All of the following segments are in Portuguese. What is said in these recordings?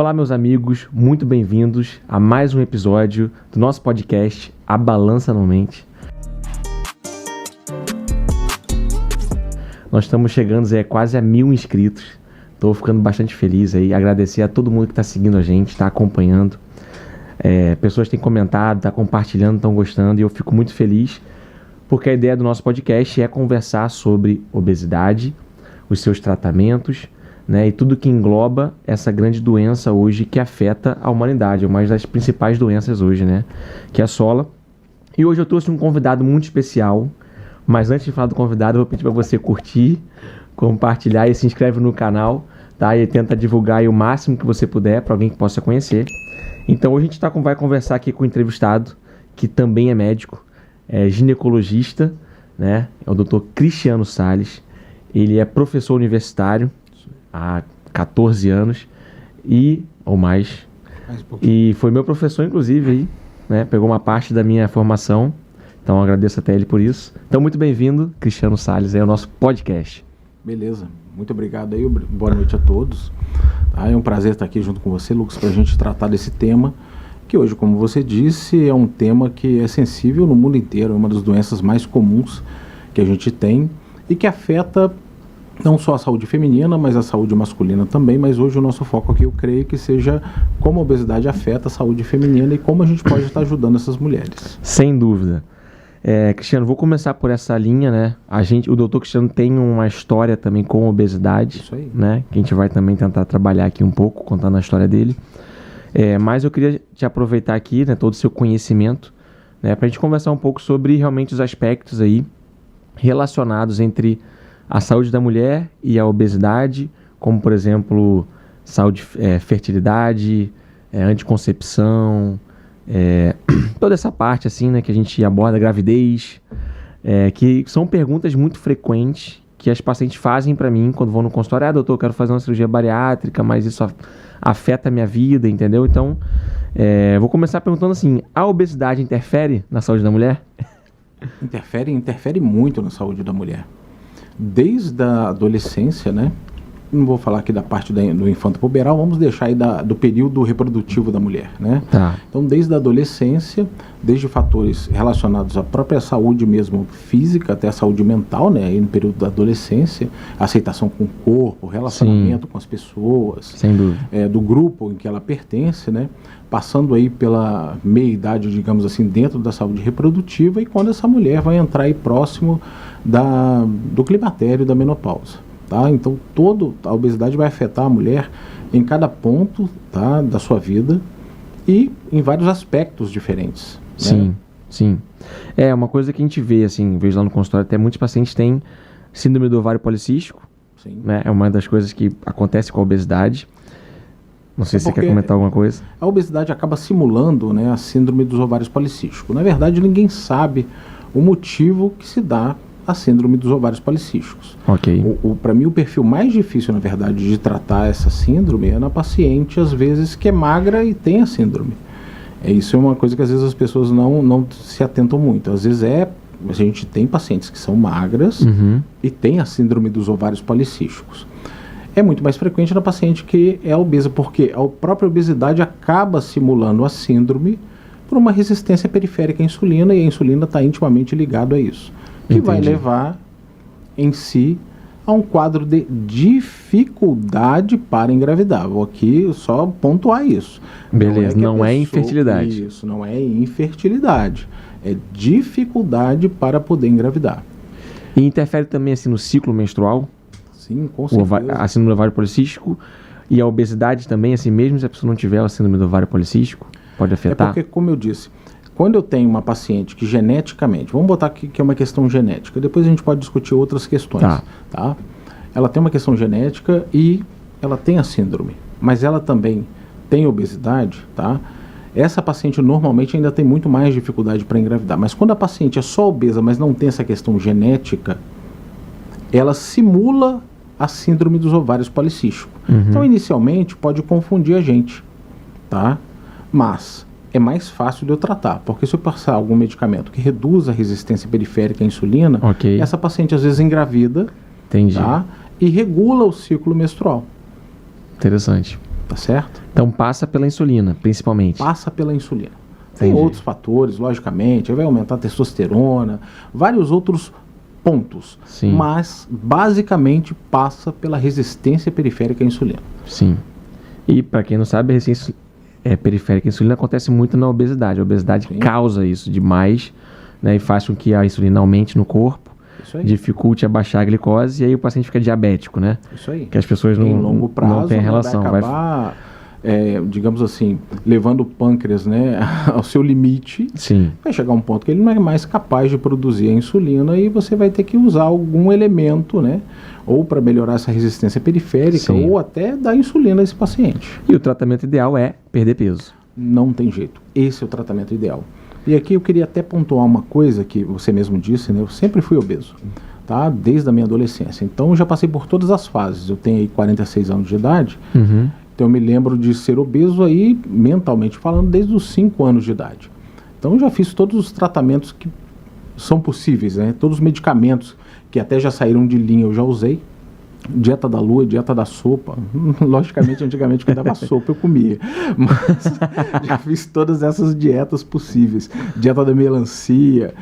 Olá, meus amigos, muito bem-vindos a mais um episódio do nosso podcast A Balança Anualmente. Nós estamos chegando quase a 1000 inscritos. Estou ficando bastante feliz aí. Agradecer a todo mundo que está seguindo a gente, está acompanhando. Pessoas têm comentado, estão compartilhando, estão gostando, e eu fico muito feliz porque a ideia do nosso podcast é conversar sobre obesidade, os seus tratamentos, né, e tudo que engloba essa grande doença hoje que afeta a humanidade, uma das principais doenças hoje, né, que é a sola. E hoje eu trouxe um convidado muito especial, mas antes de falar do convidado, eu vou pedir para você curtir, compartilhar e se inscreve no canal, tá? E tenta divulgar aí o máximo que você puder para alguém que possa conhecer. Então hoje a gente vai conversar aqui com um entrevistado que também é médico, é ginecologista, né? É o Dr. Cristiano Salles. Ele é professor universitário há 14 anos ou mais. E foi meu professor, inclusive, aí, né? Pegou uma parte da minha formação. Então agradeço até ele por isso. Então muito bem-vindo, Cristiano Salles, ao nosso podcast. Beleza, muito obrigado aí, boa noite a todos. É um prazer estar aqui junto com você, Lucas, para a gente tratar desse tema, que hoje, como você disse, é um tema que é sensível no mundo inteiro, é uma das doenças mais comuns que a gente tem e que afeta não só a saúde feminina, mas a saúde masculina também, mas hoje o nosso foco aqui eu creio que seja como a obesidade afeta a saúde feminina e como a gente pode estar ajudando essas mulheres. Sem dúvida. Cristiano, vou começar por essa linha, né? O doutor Cristiano tem uma história também com obesidade, isso aí, né? Que a gente vai também tentar trabalhar aqui um pouco, contando a história dele. Mas eu queria te aproveitar aqui, né, todo o seu conhecimento, né, para a gente conversar um pouco sobre realmente os aspectos aí relacionados entre a saúde da mulher e a obesidade, como, por exemplo, saúde, fertilidade, anticoncepção, toda essa parte assim, né, que a gente aborda, gravidez, que são perguntas muito frequentes que as pacientes fazem para mim quando vão no consultório. Doutor, eu quero fazer uma cirurgia bariátrica, mas isso afeta a minha vida, entendeu? Então, vou começar perguntando assim, a obesidade interfere na saúde da mulher? Interfere muito na saúde da mulher. Desde a adolescência, né? Não vou falar aqui da parte do infanto puberal, vamos deixar aí do período reprodutivo da mulher, né? Tá. Então, desde a adolescência, desde fatores relacionados à própria saúde mesmo física, até a saúde mental, né? Aí no período da adolescência, aceitação com o corpo, relacionamento Sim. com as pessoas, sem dúvida. Do grupo em que ela pertence, né? Passando aí pela meia-idade, digamos assim, dentro da saúde reprodutiva, e quando essa mulher vai entrar aí próximo do climatério, da menopausa. Tá? Então, a obesidade vai afetar a mulher em cada ponto, tá, da sua vida e em vários aspectos diferentes. Sim, né? Sim. É uma coisa que a gente vê, assim, vejo lá no consultório, até muitos pacientes têm síndrome do ovário policístico. Sim. Né? É uma das coisas que acontece com a obesidade. Não sei se você quer comentar alguma coisa. A obesidade acaba simulando, né, a síndrome dos ovários policísticos. Na verdade, ninguém sabe o motivo que se dá a síndrome dos ovários policísticos. Ok. Para mim, o perfil mais difícil, na verdade, de tratar essa síndrome é na paciente, às vezes, que é magra e tem a síndrome. Isso é uma coisa que, às vezes, as pessoas não se atentam muito. Às vezes, a gente tem pacientes que são magras e tem a síndrome dos ovários policísticos. É muito mais frequente na paciente que é obesa, porque a própria obesidade acaba simulando a síndrome por uma resistência periférica à insulina, e a insulina está intimamente ligado a isso. Que vai levar em si a um quadro de dificuldade para engravidar. Vou aqui só pontuar isso. Beleza, não é infertilidade. Isso, não é infertilidade. É dificuldade para poder engravidar. E interfere também assim no ciclo menstrual? Sim, com certeza. A síndrome do ovário policístico e a obesidade também, assim, mesmo se a pessoa não tiver a síndrome do ovário policístico, pode afetar? Porque, como eu disse, quando eu tenho uma paciente que geneticamente, vamos botar aqui que é uma questão genética, depois a gente pode discutir outras questões, tá? Ela tem uma questão genética e ela tem a síndrome, mas ela também tem obesidade, tá? Essa paciente normalmente ainda tem muito mais dificuldade para engravidar, mas quando a paciente é só obesa, mas não tem essa questão genética, ela simula a síndrome dos ovários policísticos. Então, inicialmente, pode confundir a gente, tá? Mas é mais fácil de eu tratar, porque se eu passar algum medicamento que reduz a resistência periférica à insulina, essa paciente às vezes engravida, tá? E regula o ciclo menstrual. Interessante. tá certo? Então passa pela insulina, principalmente. Passa pela insulina. Tem Entendi. outros fatores, logicamente, vai aumentar a testosterona, vários outros pontos. Sim. Mas, basicamente, passa pela resistência periférica à insulina. Sim. E para quem não sabe, a resistência periférica à insulina acontece muito na obesidade. A obesidade Sim. causa isso demais, né, e faz com que a insulina aumente no corpo, Isso aí. dificulte a baixar a glicose e aí o paciente fica diabético, né? Isso aí. Que as pessoas Em longo prazo, não têm relação. vai acabar, digamos assim, levando o pâncreas, né, ao seu limite. Sim. Vai chegar um ponto que ele não é mais capaz de produzir a insulina e você vai ter que usar algum elemento, né, ou para melhorar essa resistência periférica, Sim. ou até dar insulina a esse paciente. E o tratamento ideal é perder peso. Não tem jeito. Esse é o tratamento ideal. E aqui eu queria até pontuar uma coisa que você mesmo disse, né? Eu sempre fui obeso, tá? Desde a minha adolescência. Então eu já passei por todas as fases. Eu tenho aí 46 anos de idade, Uhum. então eu me lembro de ser obeso aí, mentalmente falando, desde os 5 anos de idade. Então eu já fiz todos os tratamentos que são possíveis, né? Todos os medicamentos que até já saíram de linha eu já usei. Dieta da lua, dieta da sopa. Logicamente, antigamente, quando dava sopa, eu comia. Mas já fiz todas essas dietas possíveis. Dieta da melancia.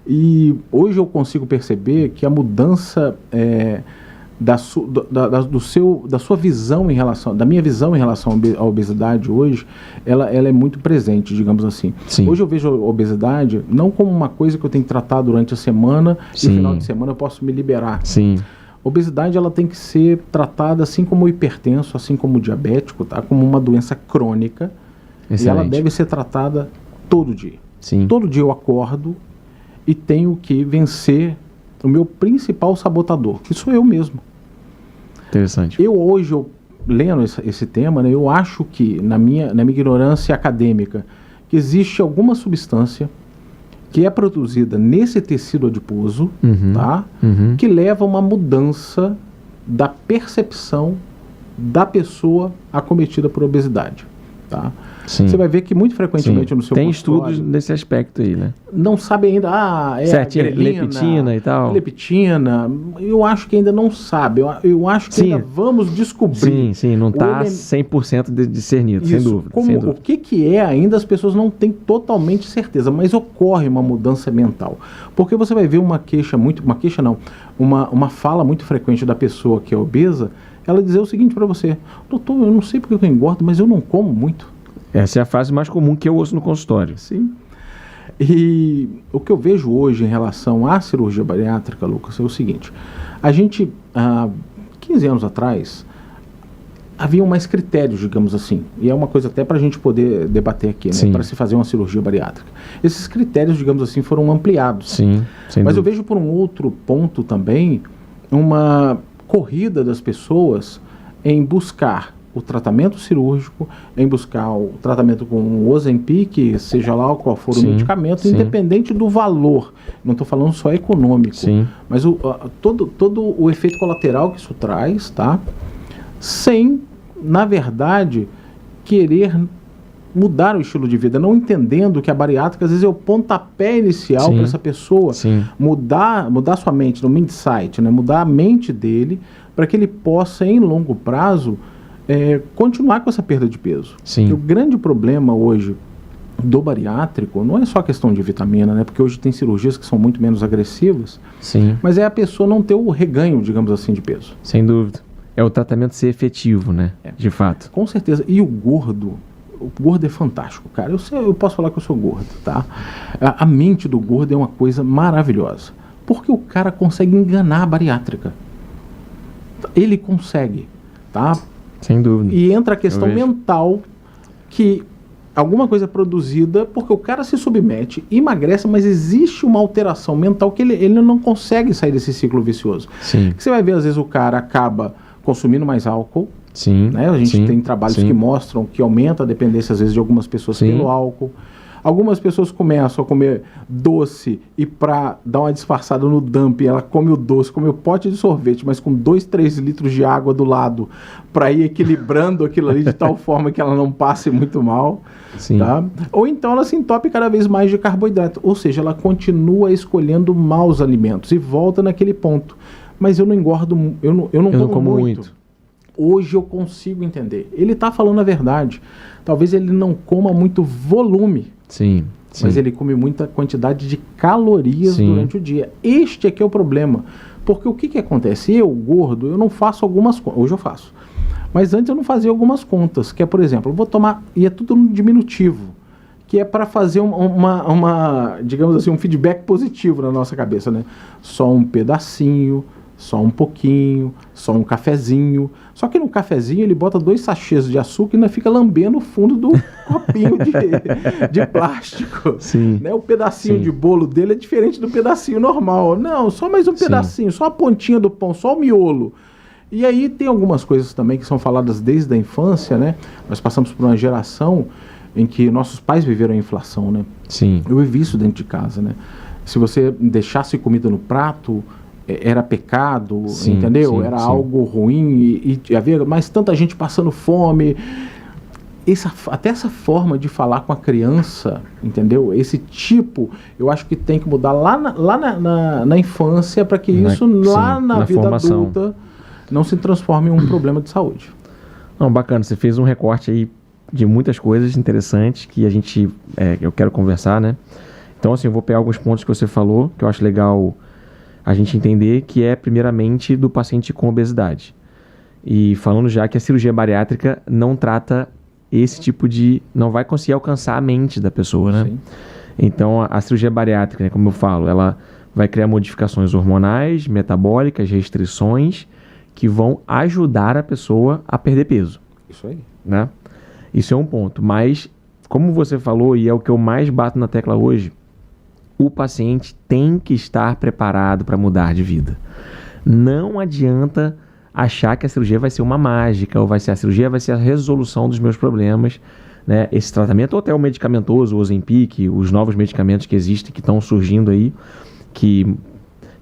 E hoje eu consigo perceber que a mudança da sua visão em relação, da minha visão em relação à obesidade hoje, ela é muito presente, digamos assim. Sim. Hoje eu vejo a obesidade não como uma coisa que eu tenho que tratar durante a semana e no Sim. final de semana eu posso me liberar. Sim. Obesidade ela tem que ser tratada assim como o hipertenso, assim como o diabético, tá? Como uma doença crônica. Excelente. E ela deve ser tratada todo dia. Sim. Todo dia eu acordo e tenho que vencer o meu principal sabotador, que sou eu mesmo. Interessante. Lendo esse tema, né, eu acho que, na minha ignorância acadêmica, que existe alguma substância que é produzida nesse tecido adiposo, Uhum. tá? Uhum. Que leva a uma mudança da percepção da pessoa acometida por obesidade, tá? Sim. Você vai ver que muito frequentemente Sim. no seu Tem consultório estudos nesse aspecto aí, né? não sabe ainda, Certinho, a grelina, leptina e tal. leptina, eu acho que ainda não sabe, eu acho que Sim. ainda vamos descobrir. Sim, sim, não está ele- 100% discernido, sem Isso, dúvida. como, sem o dúvida. que é ainda as pessoas não têm totalmente certeza, mas ocorre uma mudança mental. Porque você vai ver uma fala muito frequente da pessoa que é obesa, ela dizer o seguinte para você: doutor, eu não sei porque eu engordo, mas eu não como muito. Essa é a frase mais comum que eu ouço no consultório. Sim. E o que eu vejo hoje em relação à cirurgia bariátrica, Lucas, é o seguinte: a gente, há 15 anos atrás, haviam mais critérios, digamos assim, e é uma coisa até para a gente poder debater aqui, né, para se fazer uma cirurgia bariátrica. Esses critérios, digamos assim, foram ampliados. Sim, sem Mas eu dúvida. vejo por um outro ponto também uma corrida das pessoas em buscar o tratamento cirúrgico, em buscar o tratamento com o Ozempic, seja lá qual for o Sim, medicamento, sim. independente do valor. Não estou falando só econômico, Sim. mas todo o efeito colateral que isso traz, tá? Sem, na verdade, querer mudar o estilo de vida, não entendendo que a bariátrica às vezes é o pontapé inicial Sim. para essa pessoa Sim. mudar sua mente, no mindset, né? Mudar a mente dele para que ele possa, em longo prazo, continuar com essa perda de peso. Sim. E o grande problema hoje do bariátrico não é só a questão de vitamina, né? Porque hoje tem cirurgias que são muito menos agressivas, Sim. mas é a pessoa não ter o reganho, digamos assim, de peso. Sem dúvida. É o tratamento ser efetivo, né? De fato. Com certeza. E o gordo é fantástico, cara. Eu posso falar que eu sou gordo, tá? A mente do gordo é uma coisa maravilhosa. Porque o cara consegue enganar a bariátrica. Ele consegue, tá? Sem dúvida. E entra a questão Eu vejo. mental, que alguma coisa é produzida porque o cara se submete, emagrece, mas existe uma alteração mental que ele não consegue sair desse ciclo vicioso. Sim. Que você vai ver, às vezes, o cara acaba consumindo mais álcool, Sim. né? A gente sim, tem trabalhos sim. que mostram que aumenta a dependência, às vezes, de algumas pessoas Sim. pelo álcool. Algumas pessoas começam a comer doce e para dar uma disfarçada no dumping, ela come o doce, come o pote de sorvete, mas com 2, 3 litros de água do lado, para ir equilibrando aquilo ali de tal forma que ela não passe muito mal. Sim. Tá? Ou então ela se entope cada vez mais de carboidrato, ou seja, ela continua escolhendo maus alimentos e volta naquele ponto. Mas eu não engordo, eu não como muito. Hoje eu consigo entender. Ele está falando a verdade. Talvez ele não coma muito volume. Sim. Mas ele come muita quantidade de calorias durante o dia. Este aqui é o problema. Porque o que acontece? Eu, gordo, eu não faço algumas contas. Hoje eu faço. Mas antes eu não fazia algumas contas. Que é, por exemplo, eu vou tomar... E é tudo no diminutivo. Que é para fazer digamos assim, um feedback positivo na nossa cabeça, né? Só um pedacinho, só um pouquinho, só um cafezinho. Só que no cafezinho ele bota 2 sachês de açúcar e ainda fica lambendo o fundo do copinho de plástico. Sim. Né? O pedacinho de bolo dele é diferente do pedacinho normal. Não, só mais um pedacinho, só a pontinha do pão, só o miolo. E aí tem algumas coisas também que são faladas desde a infância, né? Nós passamos por uma geração em que nossos pais viveram a inflação, né? Sim. Eu vivi isso dentro de casa, né? Se você deixasse comida no prato, era pecado, entendeu? Era algo ruim e havia mais tanta gente passando fome. Até essa forma de falar com a criança, entendeu? Esse tipo, eu acho que tem que mudar lá na infância para que isso lá na vida formação. Adulta não se transforme em um problema de saúde. Não, bacana, você fez um recorte aí de muitas coisas interessantes que eu quero conversar, né? Então, assim, eu vou pegar alguns pontos que você falou, que eu acho legal a gente entender, que é, primeiramente, do paciente com obesidade. E falando já que a cirurgia bariátrica não trata esse tipo de... não vai conseguir alcançar a mente da pessoa, né? Sim. Então, a cirurgia bariátrica, né, como eu falo, ela vai criar modificações hormonais, metabólicas, restrições, que vão ajudar a pessoa a perder peso. Isso aí. Né? Isso é um ponto, mas como você falou, e é o que eu mais bato na tecla hoje, o paciente tem que estar preparado para mudar de vida. Não adianta achar que a cirurgia vai ser uma mágica, ou a cirurgia vai ser a resolução dos meus problemas, né? Esse tratamento, ou até o medicamentoso, o Ozempic, os novos medicamentos que existem, que estão surgindo aí, que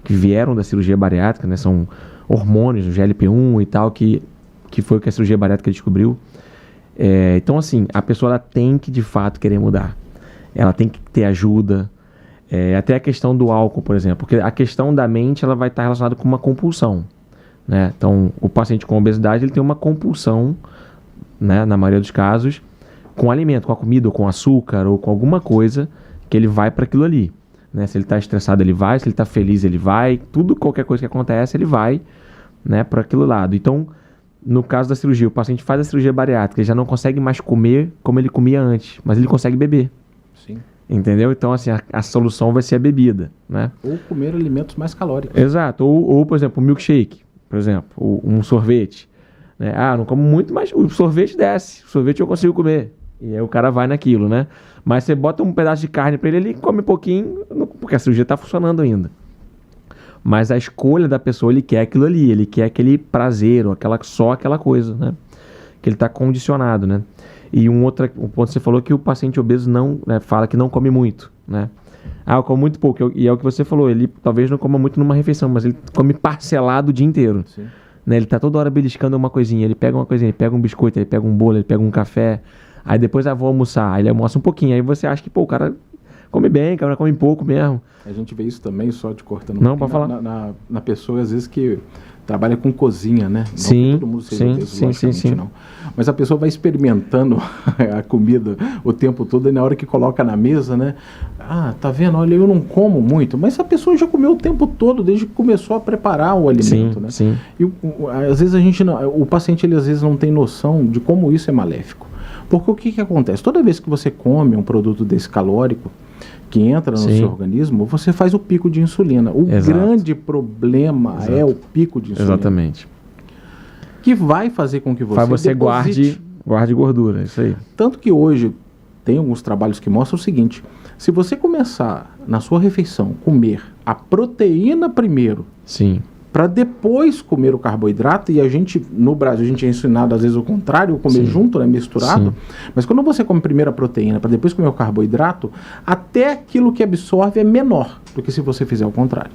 vieram da cirurgia bariátrica, né? São hormônios, o GLP-1 e tal, que foi o que a cirurgia bariátrica descobriu. Então, assim, a pessoa ela tem que, de fato, querer mudar. Ela tem que ter ajuda. Até a questão do álcool, por exemplo. Porque a questão da mente ela vai estar relacionada com uma compulsão. Né? Então, o paciente com obesidade ele tem uma compulsão, né, na maioria dos casos, com alimento, com a comida, ou com açúcar, ou com alguma coisa que ele vai para aquilo ali. Né? Se ele está estressado, ele vai. Se ele está feliz, ele vai. Qualquer coisa que acontece, ele vai, né, para aquele lado. Então, no caso da cirurgia, o paciente faz a cirurgia bariátrica, ele já não consegue mais comer como ele comia antes, mas ele consegue beber. Sim. Entendeu? Então, assim, a solução vai ser a bebida, né? Ou comer alimentos mais calóricos. Exato. Ou por exemplo, um milkshake, por exemplo, ou um sorvete. Né? Não como muito, mas o sorvete desce. O sorvete eu consigo comer. E aí o cara vai naquilo, né? Mas você bota um pedaço de carne para ele come um pouquinho, porque a cirurgia está funcionando ainda. Mas a escolha da pessoa, ele quer aquilo ali, ele quer aquele prazer, ou só aquela coisa, né? Que ele está condicionado, né? E um ponto que você falou que o paciente obeso não, né, fala que não come muito, né? Eu como muito pouco, e é o que você falou, ele talvez não coma muito numa refeição, mas ele come parcelado o dia inteiro. Sim. Né? Ele tá toda hora beliscando uma coisinha, ele pega uma coisinha, ele pega um biscoito, ele pega um bolo, ele pega um café, aí depois vou almoçar, aí ele almoça um pouquinho, aí você acha que, o cara come bem, o cara come pouco mesmo. A gente vê isso também, só te cortando não, pode falar. Na pessoa, às vezes, que trabalha com cozinha, né? Não sim, que todo mundo seja obeso, sim. Não. Mas a pessoa vai experimentando a comida o tempo todo, e na hora que coloca na mesa, né? Tá vendo? Olha, eu não como muito, mas a pessoa já comeu o tempo todo, desde que começou a preparar o alimento, né? Sim. E às vezes o paciente, ele às vezes não tem noção de como isso é maléfico. Porque o que acontece? Toda vez que você come um produto desse calórico, que entra no seu organismo, você faz o pico de insulina. O grande problema é o pico de insulina. Exatamente. Que vai fazer com que você guarde gordura, isso aí. Tanto que hoje tem alguns trabalhos que mostram o seguinte: se você começar na sua refeição comer a proteína primeiro, sim, para depois comer o carboidrato, e no Brasil, a gente é ensinado às vezes o contrário, comer junto, né, misturado, mas quando você come primeiro a proteína para depois comer o carboidrato, até aquilo que absorve é menor do que se você fizer o contrário.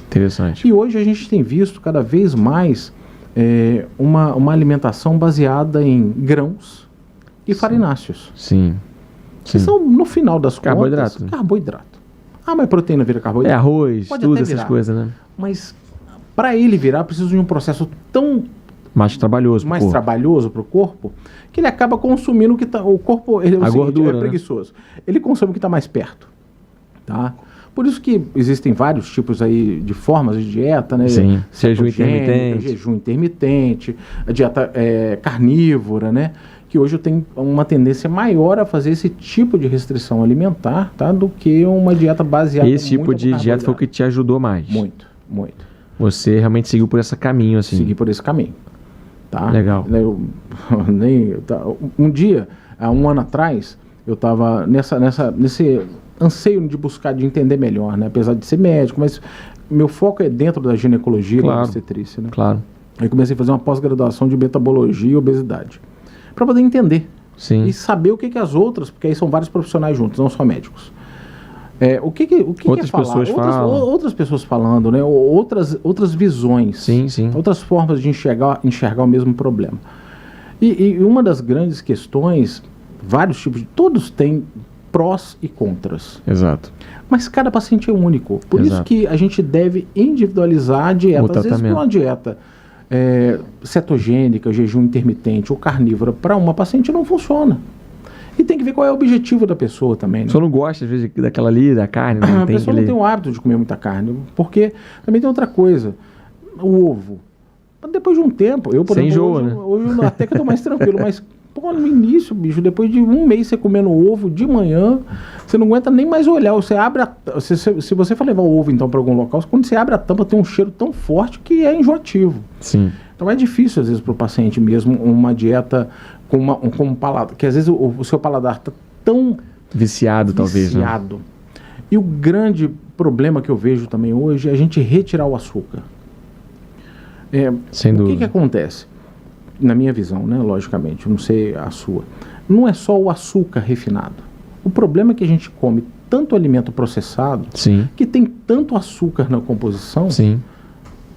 Interessante. E hoje a gente tem visto cada vez mais uma alimentação baseada em grãos e farináceos. Sim. Que são, no final das contas, carboidrato. Mas proteína vira carboidrato. Arroz, pode tudo essas coisas, né? Mas para ele virar, precisa de um processo tão mais trabalhoso para o corpo, que ele acaba consumindo o que está... O corpo, ele é a gordura, é preguiçoso. Né? Ele consome o que está mais perto. Tá? Por isso que existem vários tipos aí de formas de dieta, né? Sim, jejum intermitente, a dieta carnívora, né? Que hoje eu tenho uma tendência maior a fazer esse tipo de restrição alimentar, tá? Do que uma dieta baseada em esse tipo de dieta foi o que te ajudou mais? Muito. Você realmente seguiu por esse caminho, assim? Segui por esse caminho. Tá? Legal. Um dia, há um ano atrás, eu estava nesse anseio de buscar, de entender melhor, né? Apesar de ser médico, mas meu foco é dentro da ginecologia e da obstetrícia, né? Claro. Aí comecei a fazer uma pós-graduação de metabologia e obesidade, para poder entender. Sim. E saber o que as outras, porque aí são vários profissionais juntos, não só médicos. O que outras é falar? Pessoas falam. Outras pessoas falando, né? Outras visões. Sim. Outras formas de enxergar o mesmo problema. E uma das grandes questões, vários tipos, todos têm prós e contras. Exato. Mas cada paciente é único. Por isso que a gente deve individualizar a dieta. Às vezes, uma dieta cetogênica, jejum intermitente ou carnívora, para uma paciente não funciona. E tem que ver qual é o objetivo da pessoa também. Né? A pessoa não gosta, às vezes, daquela ali, da carne. A pessoa não tem o hábito de comer muita carne. Porque também tem outra coisa. O ovo. Depois de um tempo, eu, por exemplo, hoje até que eu tô mais tranquilo, mas no início, bicho, depois de um mês você comendo ovo de manhã, você não aguenta nem mais olhar. Você abre se você for levar o ovo, então, para algum local, quando você abre a tampa, tem um cheiro tão forte que é enjoativo. Sim. Então é difícil, às vezes, para o paciente mesmo, uma dieta com um paladar, que às vezes o seu paladar está tão viciado, talvez. Né? E o grande problema que eu vejo também hoje é a gente retirar o açúcar. Sem dúvida. O que acontece? Na minha visão, né, logicamente, eu não sei a sua, não é só o açúcar refinado. O problema é que a gente come tanto alimento processado, que tem tanto açúcar na composição,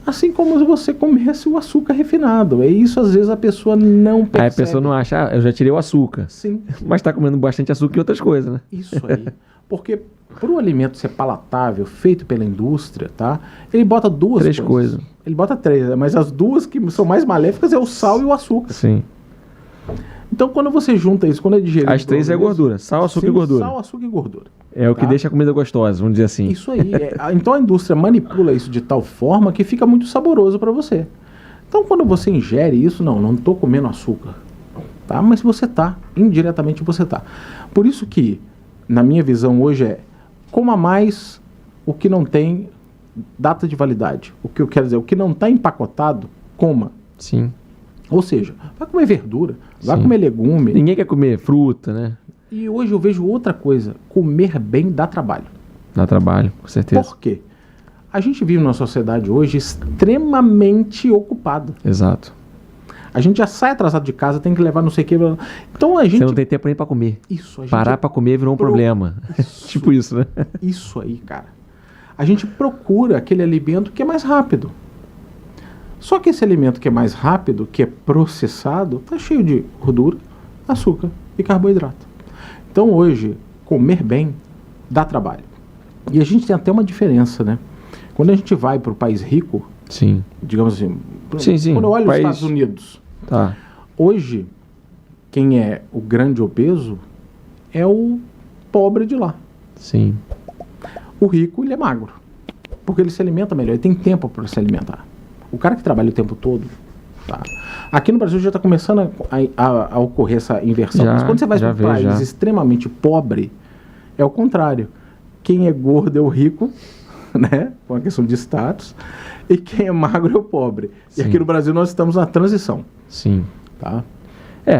assim como se você comesse o açúcar refinado. É isso, às vezes, a pessoa não percebe. Aí a pessoa não acha, eu já tirei o açúcar. Sim. Mas está comendo bastante açúcar e outras coisas, né? Isso aí. Porque para o alimento ser palatável, feito pela indústria, tá? Ele bota três coisas. Ele bota 3, mas as duas que são mais maléficas é o sal e o açúcar. Sim. Então, quando você junta isso, quando é digerido... As 3 é gordura. Sal, açúcar e gordura. Sal, açúcar e gordura. É o que deixa a comida gostosa, vamos dizer assim. Isso aí. Então, a indústria manipula isso de tal forma que fica muito saboroso para você. Então, quando você ingere isso, não estou comendo açúcar. Tá? Mas você tá. Indiretamente você tá. Por isso que, na minha visão hoje coma mais o que não tem data de validade. O que eu quero dizer, o que não está empacotado, coma. Sim. Ou seja, vai comer verdura, vai comer legume. Ninguém quer comer fruta, né? E hoje eu vejo outra coisa, comer bem dá trabalho. Dá trabalho, com certeza. Por quê? A gente vive numa sociedade hoje extremamente ocupada. Exato. A gente já sai atrasado de casa, tem que levar não sei o que. Então a gente... Você não tem tempo nem para comer. Isso. Parar para comer virou um problema. Tipo isso, né? Isso aí, cara. A gente procura aquele alimento que é mais rápido. Só que esse alimento que é mais rápido, que é processado, está cheio de gordura, açúcar e carboidrato. Então hoje, comer bem dá trabalho. E a gente tem até uma diferença, né? Quando a gente vai para o país rico, digamos assim, quando eu olho os Estados Unidos, hoje, quem é o grande obeso é o pobre de lá. Sim. O rico, ele é magro, porque ele se alimenta melhor, ele tem tempo para se alimentar. O cara que trabalha o tempo todo, aqui no Brasil já está começando a ocorrer essa inversão. Mas quando você vai para um país extremamente pobre, é o contrário. Quem é gordo é o rico, né, com a questão de status, e quem é magro é o pobre. E aqui no Brasil nós estamos na transição. Sim. Tá?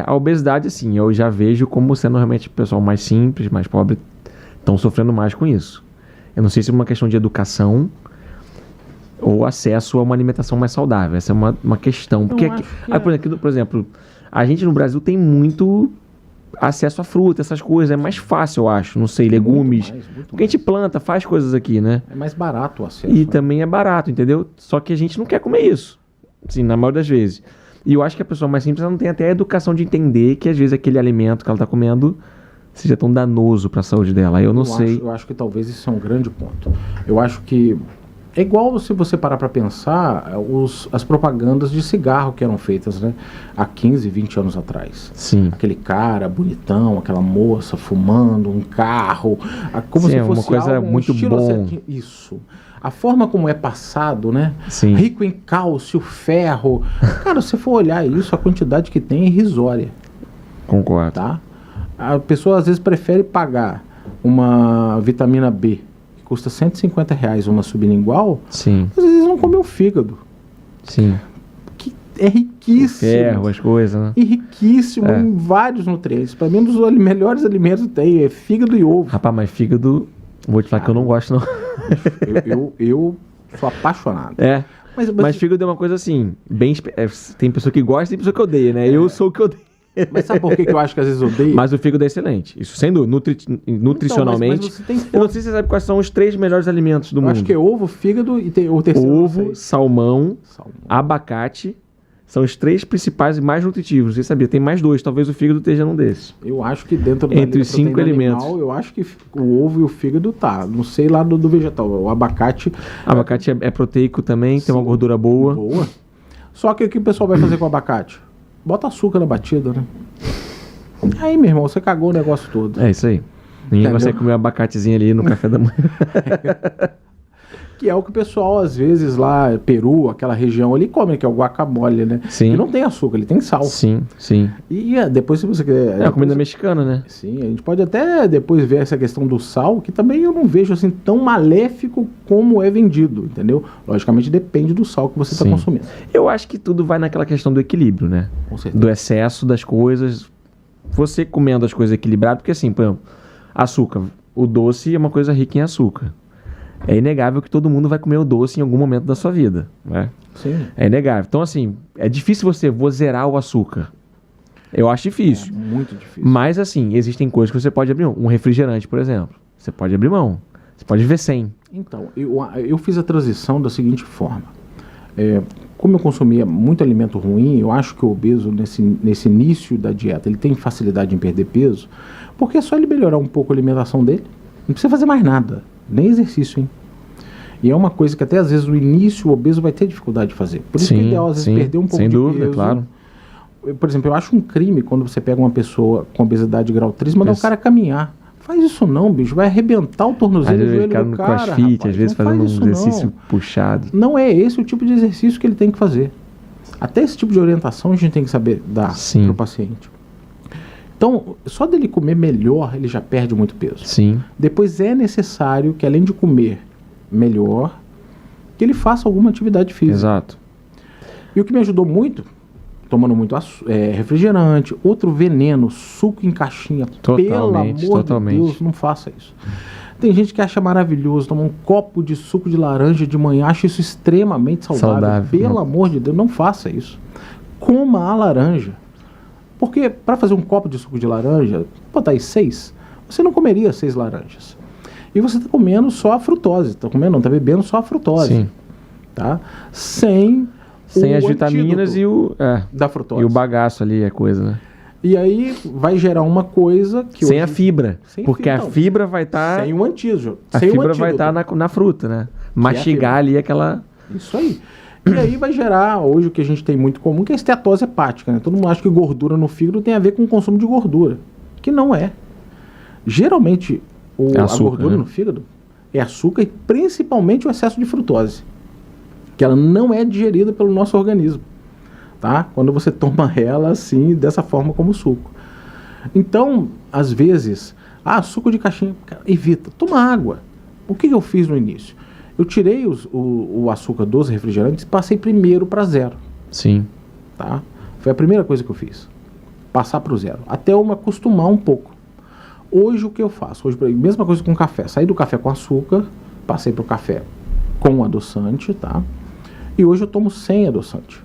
A obesidade, assim, eu já vejo como sendo realmente o pessoal mais simples, mais pobre, estão sofrendo mais com isso. Eu não sei se é uma questão de educação ou acesso a uma alimentação mais saudável. Essa é uma questão. Porque por exemplo, a gente no Brasil tem muito acesso a fruta, essas coisas. É mais fácil, eu acho. Não sei, legumes. Muito porque a gente planta, faz coisas aqui, né? É mais barato o acesso. E também é barato, entendeu? Só que a gente não quer comer isso. Assim, na maioria das vezes. E eu acho que a pessoa mais simples ela não tem até a educação de entender que às vezes aquele alimento que ela está comendo seja tão danoso para a saúde dela. Eu não sei. Eu acho que talvez isso é um grande ponto. Eu acho que É igual se você parar para pensar as propagandas de cigarro que eram feitas, né? Há 15, 20 anos atrás. Sim. Aquele cara bonitão, aquela moça fumando, um carro, como Sim, se fosse uma coisa algo, muito bom. Isso. A forma como é passado, né? Sim. Rico em cálcio, ferro. Cara, se você for olhar isso, a quantidade que tem é irrisória. Concordo. Tá? A pessoa às vezes prefere pagar uma vitamina B, que custa R$150 uma sublingual, Sim. às vezes não comeu fígado. Sim. Que é riquíssimo. O ferro, as coisas, né? E riquíssimo em vários nutrientes. Para mim, um dos melhores alimentos tem é fígado e ovo. Rapaz, mas fígado, vou te falar que eu não gosto, não. Eu sou apaixonado. É. Mas fígado é uma coisa assim, tem pessoa que gosta e tem pessoa que odeia, né? Eu sou o que odeio. Mas sabe por que eu acho que às vezes odeio? Mas o fígado é excelente. Isso sem dúvida. Nutricionalmente. Mas você tem... Eu não sei se você sabe quais são os 3 melhores alimentos do mundo. Acho que é ovo, fígado e tem o terceiro. Ovo, salmão, abacate. São os 3 principais e mais nutritivos. Você sabia? Tem mais 2. Talvez o fígado esteja num desses. Eu acho que dentro da entre os 5 alimentos. Animal, eu acho que o ovo e o fígado tá. Não sei lá do vegetal. O abacate. Abacate é proteico também, Sim, tem uma gordura boa. Boa. Só que o que o pessoal vai fazer com o abacate? Bota açúcar na batida, né? Aí, meu irmão, você cagou o negócio todo. É isso aí. Ninguém consegue comer um abacatezinho ali no café da manhã. Que é o que o pessoal, às vezes, lá, Peru, aquela região ali, come, que é o guacamole, né? Sim. Que não tem açúcar, ele tem sal. Sim, sim. E depois, se você quer... É a comida mexicana, né? Sim, a gente pode até depois ver essa questão do sal, que também eu não vejo assim tão maléfico como é vendido, entendeu? Logicamente depende do sal que você está consumindo. Eu acho que tudo vai naquela questão do equilíbrio, né? Com certeza. Do excesso das coisas. Você comendo as coisas equilibradas, porque assim, por exemplo, açúcar. O doce é uma coisa rica em açúcar. É inegável que todo mundo vai comer o doce em algum momento da sua vida, né? Sim. É inegável. Então, assim, é difícil vou zerar o açúcar. Eu acho difícil. É muito difícil. Mas, assim, existem coisas que você pode abrir mão. Um refrigerante, por exemplo. Você pode abrir mão. Você pode viver sem. Então, eu fiz a transição da seguinte forma. Como eu consumia muito alimento ruim, eu acho que o obeso, nesse início da dieta, ele tem facilidade em perder peso, porque é só ele melhorar um pouco a alimentação dele. Não precisa fazer mais nada. Nem exercício, hein? E é uma coisa que até às vezes no início o obeso vai ter dificuldade de fazer. Por isso que é ideal às vezes perder um pouco de dúvida, peso. Claro. Por exemplo, eu acho um crime quando você pega uma pessoa com obesidade grau 3 e manda o cara caminhar. Faz isso não, bicho. Vai arrebentar o tornozelo e o joelho do cara, crossfit, rapaz. às vezes fazendo um exercício puxado. Não é esse o tipo de exercício que ele tem que fazer. Até esse tipo de orientação a gente tem que saber dar para o paciente. Então, só dele comer melhor, ele já perde muito peso. Sim. Depois é necessário que, além de comer melhor, que ele faça alguma atividade física. Exato. E o que me ajudou muito, tomando muito refrigerante, outro veneno, suco em caixinha. Pelo amor de Deus, não faça isso. Tem gente que acha maravilhoso tomar um copo de suco de laranja de manhã, acha isso extremamente saudável. Pelo amor de Deus, não faça isso. Coma a laranja. Porque para fazer um copo de suco de laranja, botar aí 6, você não comeria 6 laranjas. E você está comendo só a frutose. Está bebendo só a frutose. Sim. Tá? Sem as vitaminas da frutose. E o bagaço ali, a coisa, né? E aí vai gerar uma coisa que sem a fibra. Porque a fibra vai estar... Sem o antídoto. A fibra vai estar na fruta, né? Mastigar ali aquela... Isso aí. E aí vai gerar, hoje, o que a gente tem muito comum, que é a esteatose hepática, né? Todo mundo acha que gordura no fígado tem a ver com o consumo de gordura. Que não é. Geralmente, a gordura no fígado é açúcar e principalmente o excesso de frutose. Que ela não é digerida pelo nosso organismo. Tá? Quando você toma ela assim, dessa forma como suco. Então, às vezes, suco de caixinha, cara, evita. Toma água. O que eu fiz no início? Eu tirei o açúcar dos refrigerantes e passei primeiro para 0. Sim. Tá? Foi a primeira coisa que eu fiz. Passar para o 0. Até eu me acostumar um pouco. Hoje o que eu faço? Hoje, mesma coisa com café. Saí do café com açúcar, passei para o café com adoçante, tá? E hoje eu tomo sem adoçante.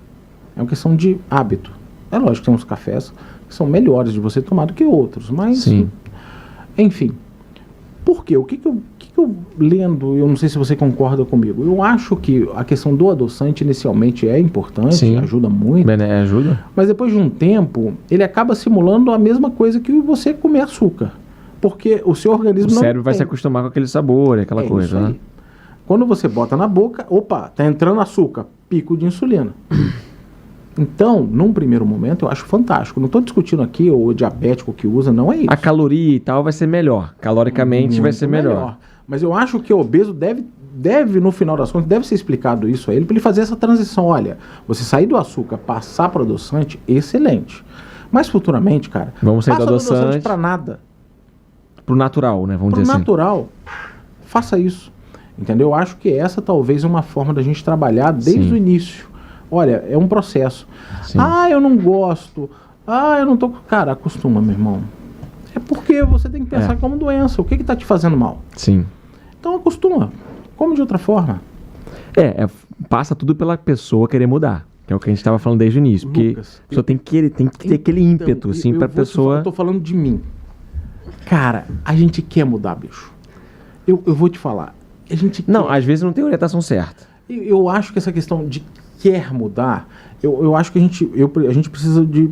É uma questão de hábito. É lógico que tem uns cafés que são melhores de você tomar do que outros, mas... Sim. Enfim. Por quê? O que eu lendo, eu não sei se você concorda comigo, eu acho que a questão do adoçante inicialmente é importante, sim, ajuda muito. Ajuda. Mas depois de um tempo, ele acaba simulando a mesma coisa que você comer açúcar. Porque o seu organismo o cérebro vai se acostumar com aquele sabor, aquela coisa, né? Quando você bota na boca, opa, tá entrando açúcar, pico de insulina. Então, num primeiro momento, eu acho fantástico. Não estou discutindo aqui o diabético que usa, não é isso. A caloria e tal vai ser melhor. Caloricamente Muito vai ser melhor. Mas eu acho que o obeso deve, no final das contas, deve ser explicado isso a ele, para ele fazer essa transição. Olha, você sair do açúcar, passar para o adoçante, excelente. Mas futuramente, cara, vamos sair do adoçante para nada. Pro natural, né? Vamos dizer assim. Pro natural, faça isso. Entendeu? Eu acho que essa talvez é uma forma da gente trabalhar desde o início. Olha, é um processo. Sim. Ah, eu não gosto. Ah, eu não tô... Cara, acostuma, meu irmão. É porque você tem que pensar como doença. O que tá te fazendo mal? Sim. Então acostuma. Come de outra forma. Passa tudo pela pessoa querer mudar. Que é o que a gente estava falando desde o início. Lucas, porque a pessoa tem que ter aquele ímpeto, assim, pra pessoa... Eu tô falando de mim. Cara, a gente quer mudar, bicho. Eu vou te falar. A gente não, às vezes não tem orientação certa. Eu acho que essa questão de quer mudar, eu acho que a gente precisa de...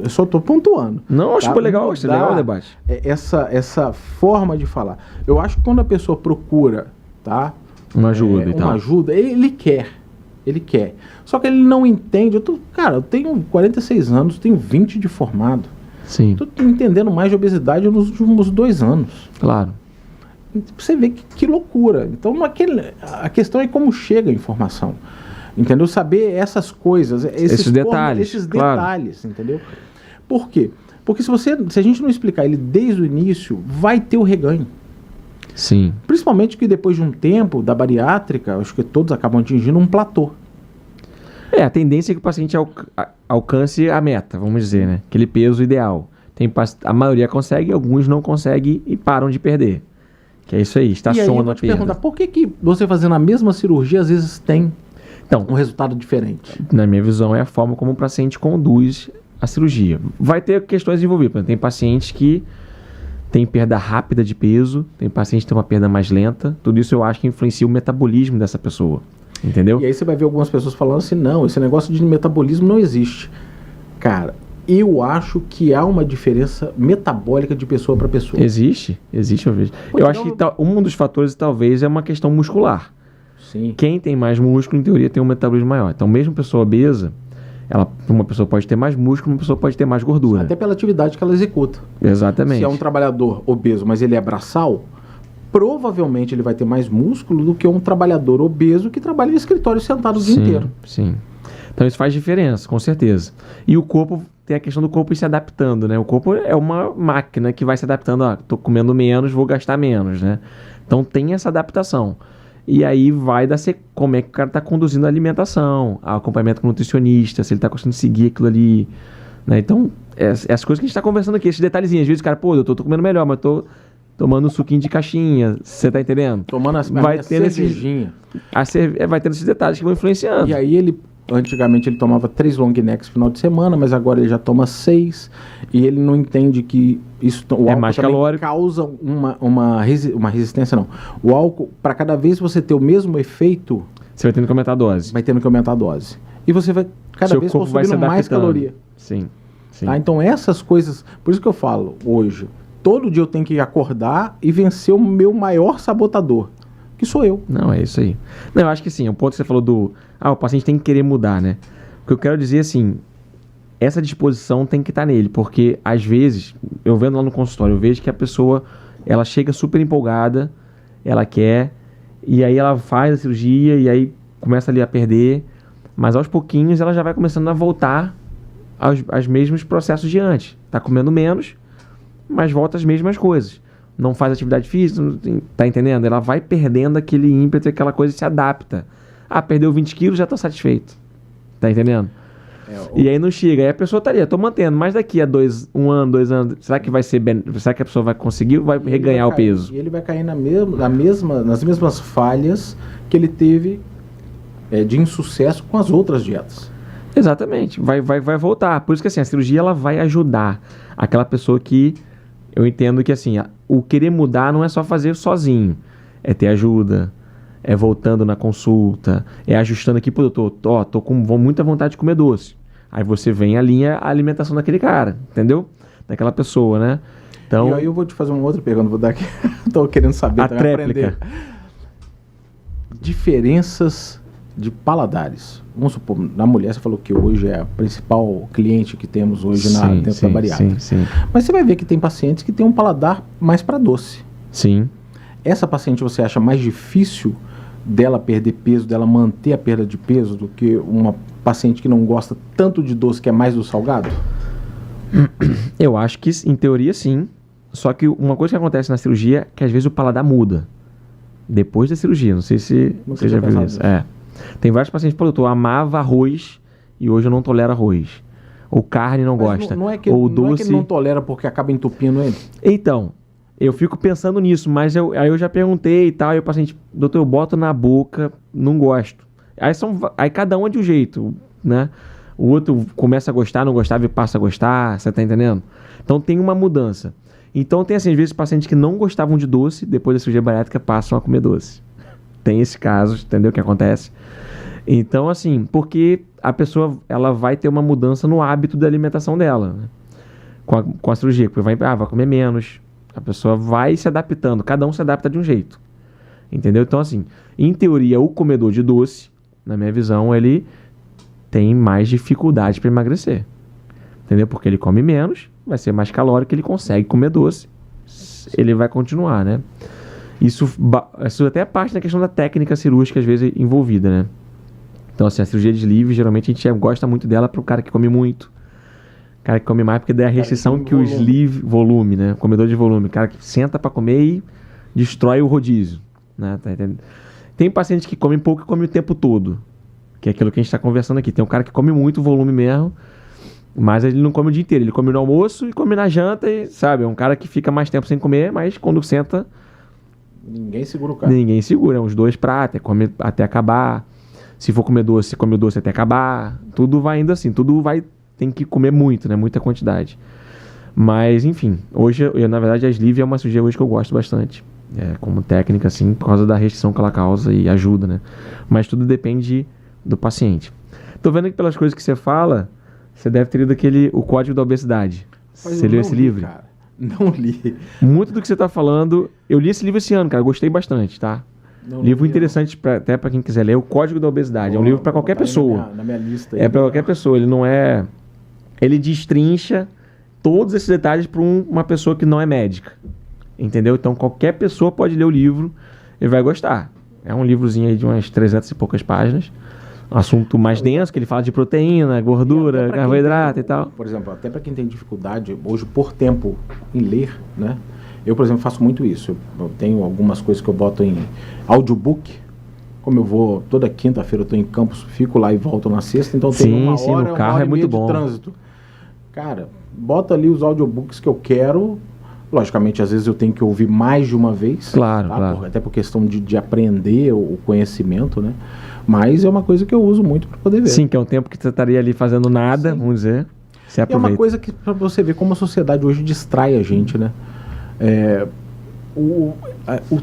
Eu só tô pontuando. Não, acho legal, acho legal o debate. Essa forma de falar. Eu acho que quando a pessoa procura, tá? Uma ajuda e tal. Uma ajuda, ele quer. Ele quer. Só que ele não entende. Eu tenho 46 anos, tenho 20 de formado. Sim. Tô entendendo mais de obesidade nos últimos 2 anos. Claro. Você vê que loucura. Então, a questão é como chega a informação. Entendeu? Saber essas coisas, esses detalhes, entendeu? Por quê? Porque se a gente não explicar ele desde o início, vai ter o reganho. Sim. Principalmente que depois de um tempo da bariátrica, acho que todos acabam atingindo um platô. A tendência é que o paciente alcance a meta, vamos dizer, né? Aquele peso ideal. A maioria consegue, alguns não conseguem e param de perder. Que é isso aí, estaciona a perda. E aí eu vou te perguntar, por que você fazendo a mesma cirurgia às vezes tem um resultado diferente? Na minha visão, é a forma como o paciente conduz a cirurgia. Vai ter questões envolvidas. Tem pacientes que tem perda rápida de peso, tem paciente que tem uma perda mais lenta. Tudo isso eu acho que influencia o metabolismo dessa pessoa. Entendeu? E aí você vai ver algumas pessoas falando assim, não, esse negócio de metabolismo não existe. Cara, eu acho que há uma diferença metabólica de pessoa para pessoa. Existe, eu vejo. Eu acho que um dos fatores talvez é uma questão muscular. Sim. Quem tem mais músculo, em teoria, tem um metabolismo maior. Então, mesmo pessoa obesa, uma pessoa pode ter mais músculo, uma pessoa pode ter mais gordura. Até pela atividade que ela executa. Exatamente. Se é um trabalhador obeso, mas ele é braçal, provavelmente ele vai ter mais músculo do que um trabalhador obeso que trabalha no escritório sentado o dia inteiro. Sim. Então, isso faz diferença, com certeza. E o corpo... Tem a questão do corpo ir se adaptando, né? O corpo é uma máquina que vai se adaptando. Tô comendo menos, vou gastar menos, né? Então tem essa adaptação. E aí vai como é que o cara tá conduzindo a alimentação, acompanhamento com o nutricionista, se ele tá conseguindo seguir aquilo ali, né? Então, as coisas que a gente tá conversando aqui, esses detalhezinhos. Às vezes o cara, eu tô comendo melhor, mas tô tomando um suquinho de caixinha, você tá entendendo? Tomando vai tendo cervejinha. Vai tendo esses detalhes que vão influenciando. E aí antigamente ele tomava 3 long necks no final de semana, mas agora ele já toma 6 e ele não entende que o álcool mais também calórico. Causa uma resistência, não. O álcool, para cada vez você ter o mesmo efeito... Você vai tendo que aumentar a dose. Vai tendo que aumentar a dose. E você vai cada vez consumindo mais caloria. Sim. Tá? Então essas coisas... Por isso que eu falo hoje, todo dia eu tenho que acordar e vencer o meu maior sabotador, que sou eu. Não, é isso aí. Não, eu acho que sim, o ponto que você falou o paciente tem que querer mudar, né? O que eu quero dizer, assim, essa disposição tem que estar nele, porque às vezes, eu vendo lá no consultório, eu vejo que a pessoa, ela chega super empolgada, ela quer, e aí ela faz a cirurgia, e aí começa ali a perder, mas aos pouquinhos ela já vai começando a voltar aos mesmos processos de antes. Tá comendo menos, mas volta às mesmas coisas. Não faz atividade física, tá entendendo? Ela vai perdendo aquele ímpeto, aquela coisa e se adapta. Perdeu 20 quilos, já tô satisfeito. Tá entendendo? E aí não chega. Aí a pessoa estaria, tô mantendo, mas daqui a 1 ano, 2 anos, será que vai ser será que a pessoa vai conseguir ou vai reganhar o peso? E ele vai cair nas mesmas falhas que ele teve de insucesso com as outras dietas. Exatamente. Vai voltar. Por isso que assim, a cirurgia ela vai ajudar aquela pessoa que eu entendo que assim, o querer mudar não é só fazer sozinho. É ter ajuda, é voltando na consulta, é ajustando aqui, eu tô com muita vontade de comer doce. Aí você vem e alinha a alimentação daquele cara, entendeu? Daquela pessoa, né? Então, e aí eu vou te fazer uma outra pergunta, vou dar aqui. Tô querendo saber, a tréplica. diferenças de paladares. Vamos supor, na mulher você falou que hoje é a principal cliente que temos hoje dentro da bariátrica. Sim. Mas você vai ver que tem pacientes que têm um paladar mais para doce. Sim. Essa paciente você acha mais difícil dela perder peso, dela manter a perda de peso, do que uma paciente que não gosta tanto de doce, que é mais do salgado? Eu acho que, em teoria, sim. Só que uma coisa que acontece na cirurgia é que às vezes o paladar muda. Depois da cirurgia. Não sei se você já viu isso. Tem vários pacientes que falam, eu amava arroz e hoje eu não tolero arroz. Ou carne não gosta. Não é que, ou não doce. É que ele não tolera porque acaba entupindo ele? Então, eu fico pensando nisso, mas aí eu já perguntei e tal, e o paciente, doutor, eu boto na boca, não gosto. Aí cada um é de um jeito, né? O outro começa a gostar, não gostava e passa a gostar, você tá entendendo? Então tem uma mudança. Então tem assim, às vezes pacientes que não gostavam de doce, depois da cirurgia bariátrica passam a comer doce. Tem esse caso, entendeu o que acontece? Então assim, porque a pessoa ela vai ter uma mudança no hábito da alimentação dela, né? Com a cirurgia, porque vai comer menos, a pessoa vai se adaptando, cada um se adapta de um jeito, entendeu? Então assim, em teoria o comedor de doce, na minha visão, ele tem mais dificuldade para emagrecer, entendeu? Porque ele come menos, vai ser mais calórico, ele consegue comer doce, ele vai continuar, né? Isso até é parte da questão da técnica cirúrgica, às vezes, envolvida, né? Então, assim, a cirurgia de sleeve, geralmente a gente gosta muito dela para o cara que come muito. O cara que come mais, porque dá a restrição que o sleeve, volume, né? Comedor de volume. O cara que senta para comer e destrói o rodízio, né? Tá entendendo? Tem paciente que come pouco e come o tempo todo, que é aquilo que a gente está conversando aqui. Tem um cara que come muito volume mesmo, mas ele não come o dia inteiro. Ele come no almoço e come na janta, e, sabe? É um cara que fica mais tempo sem comer, mas quando senta... Ninguém segura o cara. Ninguém segura. Uns 2 pratos, come até acabar. Se for comer doce, come o doce até acabar. Tudo vai indo assim. Tem que comer muito, né? Muita quantidade. Mas, enfim. Hoje, na verdade, a sleeve é uma cirurgia hoje que eu gosto bastante. Como técnica, assim, por causa da restrição que ela causa e ajuda, né? Mas tudo depende do paciente. Tô vendo que pelas coisas que você fala, você deve ter lido O Código da Obesidade. Você leu esse livro? Cara. Não li. Muito do que você tá falando... Eu li esse livro esse ano, cara. Gostei bastante, tá? Livro interessante até para quem quiser ler. O Código da Obesidade. É um livro para qualquer pessoa. Na minha lista aí. É para qualquer pessoa. Ele não é... Ele destrincha todos esses detalhes para uma pessoa que não é médica. Entendeu? Então, qualquer pessoa pode ler o livro e vai gostar. É um livrozinho aí de umas 300 e poucas páginas. Assunto mais denso, que ele fala de proteína, gordura, carboidrato e tal. Por exemplo, até para quem tem dificuldade, hoje, por tempo, em ler, né? Eu, por exemplo, faço muito isso. Eu tenho algumas coisas que eu boto em audiobook. Como eu vou, toda quinta-feira eu estou em Campos, fico lá e volto na sexta, então tem uma hora, no carro é muito bom. De trânsito. Cara, bota ali os audiobooks que eu quero. Logicamente, às vezes eu tenho que ouvir mais de uma vez. Claro, tá? claro. Até por questão de aprender o conhecimento, né? Mas é uma coisa que eu uso muito para poder ver. Sim, que é um tempo que você estaria ali fazendo nada, vamos dizer. Você aproveita. É uma coisa que, para você ver como a sociedade hoje distrai a gente, né? O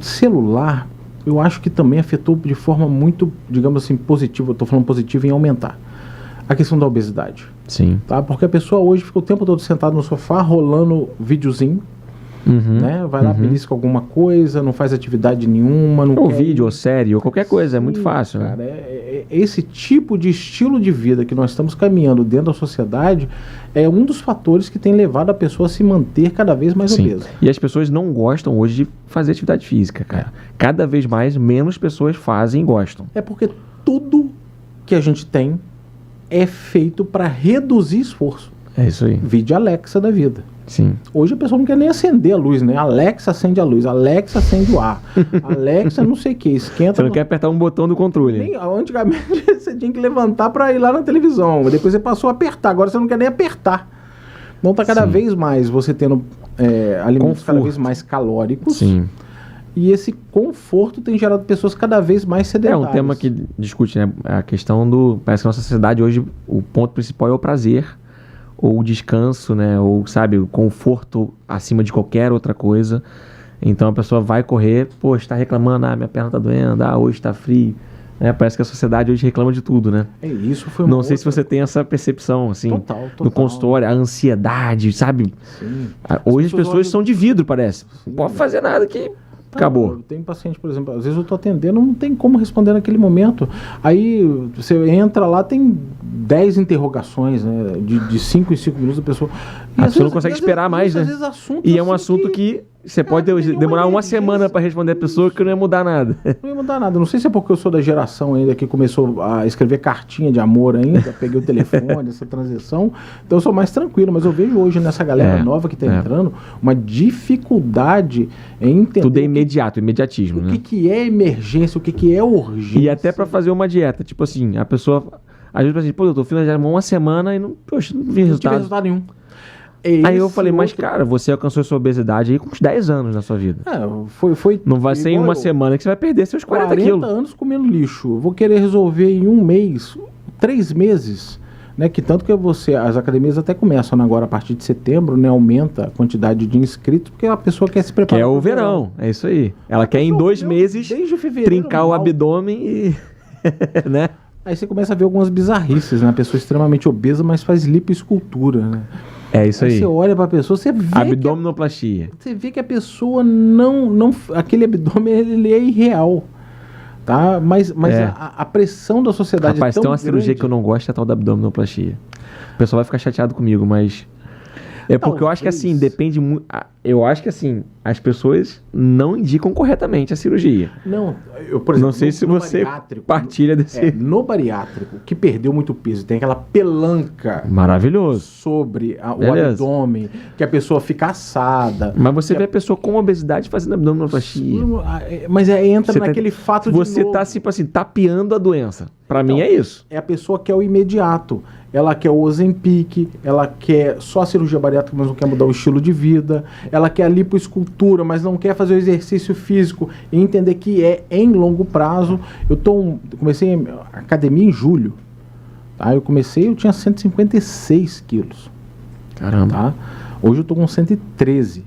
celular, eu acho que também afetou de forma muito, digamos assim, positiva. Eu estou falando positivo em aumentar a questão da obesidade. Sim. Tá? Porque a pessoa hoje fica o tempo todo sentado no sofá, rolando videozinho. Né? Vai lá, belisca alguma coisa, não faz atividade nenhuma. Não ou vídeo, ou série, ou qualquer coisa. Sim, é muito fácil. Cara, né? Esse tipo de estilo de vida que nós estamos caminhando dentro da sociedade é um dos fatores que tem levado a pessoa a se manter cada vez mais obesa. E as pessoas não gostam hoje de fazer atividade física, cara. Cada vez mais, menos pessoas fazem e gostam. É porque tudo que a gente tem é feito para reduzir esforço. É isso aí. Vide Alexa da vida. Sim. Hoje a pessoa não quer nem acender a luz, né? Alexa acende a luz, Alexa acende o ar, Alexa não sei o que, esquenta... Você não quer apertar um botão do controle. Antigamente você tinha que levantar para ir lá na televisão, depois você passou a apertar, agora você não quer nem apertar. Então tá cada vez mais você tendo alimentos cada vez mais calóricos. Sim. E esse conforto tem gerado pessoas cada vez mais sedentárias. É um tema que discute, né? A questão do... Parece que a nossa sociedade hoje, o ponto principal é o prazer, ou o descanso, né? Ou, sabe, o conforto acima de qualquer outra coisa. Então a pessoa vai correr, pô, está reclamando, minha perna tá doendo, hoje tá frio. Parece que a sociedade hoje reclama de tudo, né? Isso foi Não sei se você tem essa percepção, assim, total. no consultório, a ansiedade, sabe? Sim. Hoje as pessoas são de vidro, parece. Não pode fazer nada que Acabou. Tem paciente, por exemplo, às vezes eu tô atendendo, não tem como responder naquele momento. Aí você entra lá, tem 10 interrogações, né? De 5 em 5 minutos a pessoa. A pessoa não consegue esperar mais, né? E é um assunto que você pode demorar uma semana para responder a pessoa que não ia mudar nada. Não ia mudar nada. Não sei se é porque eu sou da geração ainda que começou a escrever cartinha de amor ainda, peguei o telefone, essa transição. Então eu sou mais tranquilo, mas eu vejo hoje nessa galera nova que está entrando uma dificuldade em entender. Tudo é imediato, imediatismo, né? O que é emergência, o que é urgência. E até para fazer uma dieta, tipo assim, a pessoa às vezes assim, pô, eu tô finalizando uma semana e não, poxa, não vi resultado. Não tive resultado nenhum. Aí eu falei, mas cara, você alcançou sua obesidade aí com uns 10 anos na sua vida. Foi não vai ser em uma semana que você vai perder seus 40 quilos. 40 anos comendo lixo. Eu vou querer resolver em um mês, 3 meses. Né, que tanto que as academias até começam agora a partir de setembro, né, aumenta a quantidade de inscritos, porque a pessoa quer se preparar. Que é o verão, é isso aí. Ela quer em 2 meses trincar o abdômen e... né? Aí você começa a ver algumas bizarrices, né? A pessoa extremamente obesa, mas faz lipoescultura, né? É isso aí. Você olha pra pessoa, você vê abdominoplastia. Você vê que a pessoa não aquele abdômen, ele é irreal. Tá? Mas a pressão da sociedade Rapaz, é tão tem uma grande. cirurgia que eu não gosto, é a tal da abdominoplastia. O pessoal vai ficar chateado comigo, mas... É porque eu acho que assim, depende muito... Eu acho que assim, as pessoas não indicam corretamente a cirurgia. Não, eu, por exemplo... Não sei se você partilha desse... No bariátrico, que perdeu muito peso, tem aquela pelanca... Maravilhoso. Sobre o abdômen, que a pessoa fica assada. Mas você vê a pessoa com obesidade fazendo abdominoplastia. Mas entra naquele fato de você tá tipo assim, tapeando a doença. Pra mim é isso. É a pessoa que quer o imediato. Ela quer o Ozempic, ela quer só a cirurgia bariátrica, mas não quer mudar o estilo de vida. Ela quer a lipoescultura, mas não quer fazer o exercício físico e entender que é em longo prazo. Comecei a academia em julho. Tá? Eu tinha 156 quilos. Caramba. Tá? Hoje eu tô com 113.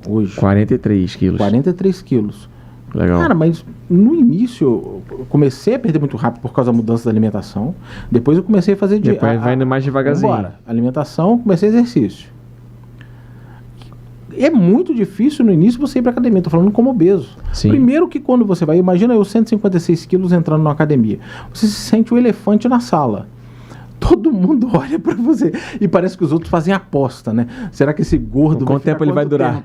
Hoje. 43 quilos. 43 quilos. Legal. Cara, mas no início eu comecei a perder muito rápido por causa da mudança da alimentação. Depois eu comecei a fazer... Depois vai indo mais devagarzinho. Alimentação, comecei exercício. É muito difícil no início você ir pra academia. Tô falando como obeso. Sim. Primeiro que quando você vai... Imagina eu 156 quilos entrando na academia. Você se sente um elefante na sala. Todo mundo olha pra você e parece que os outros fazem aposta, né? Será que esse gordo... Quanto tempo ele vai durar?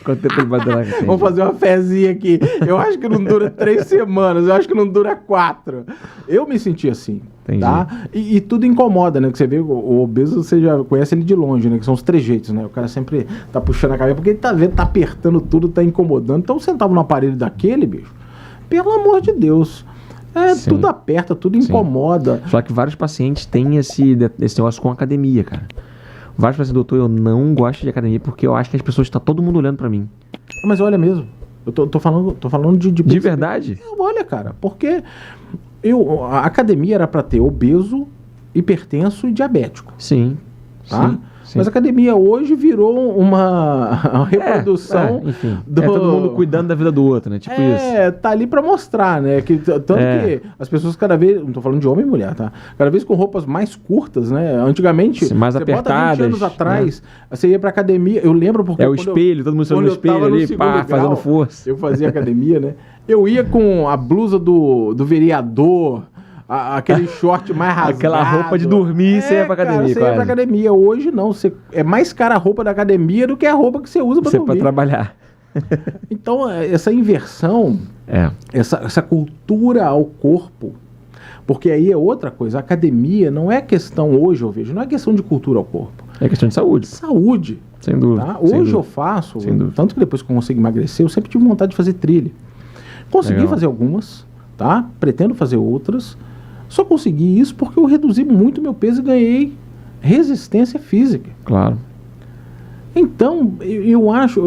Quanto tempo ele vai durar? Vamos fazer uma fezinha aqui. Eu acho que não dura 3 semanas, eu acho que não dura 4. Eu me senti assim, tá? E tudo incomoda, né? Que você vê o obeso, você já conhece ele de longe, né? Que são os trejeitos, né? O cara sempre tá puxando a cabeça, porque ele tá vendo, tá apertando tudo, tá incomodando. Então, sentava no aparelho daquele, bicho, pelo amor de Deus... tudo aperta, tudo incomoda. Só que vários pacientes têm esse negócio com academia, cara. Vários pacientes, doutor, eu não gosto de academia porque eu acho que as pessoas estão todo mundo olhando pra mim. Mas olha mesmo, eu tô falando de... De verdade? Olha, cara, porque a academia era pra ter obeso, hipertenso e diabético. Sim. Tá? Sim. Mas a academia hoje virou uma reprodução enfim. Todo mundo cuidando da vida do outro, né? Tipo isso. Tá ali pra mostrar, né? Que as pessoas cada vez, não tô falando de homem e mulher, tá? Cada vez com roupas mais curtas, né? Antigamente, mais apertadas, bota 20 anos atrás, você ia pra academia, eu lembro porque... É o espelho, todo mundo saindo no espelho ali, pá, fazendo força. Eu fazia academia, né? Eu ia com a blusa do vereador... aquele short mais rasgado. Aquela roupa de dormir, você ia pra academia. Você ia pra academia. Hoje não. É mais cara a roupa da academia do que a roupa que você usa pra dormir. Pra trabalhar. Então, essa inversão, essa cultura ao corpo, porque aí é outra coisa. A academia não é questão, hoje eu vejo, não é questão de cultura ao corpo. É questão de saúde. Saúde. Sem dúvida. Tá? Hoje eu faço, tanto que depois que eu consigo emagrecer, eu sempre tive vontade de fazer trilha. Consegui fazer algumas, tá? Pretendo fazer outras. Só consegui isso porque eu reduzi muito meu peso e ganhei resistência física. Claro. Então, eu acho...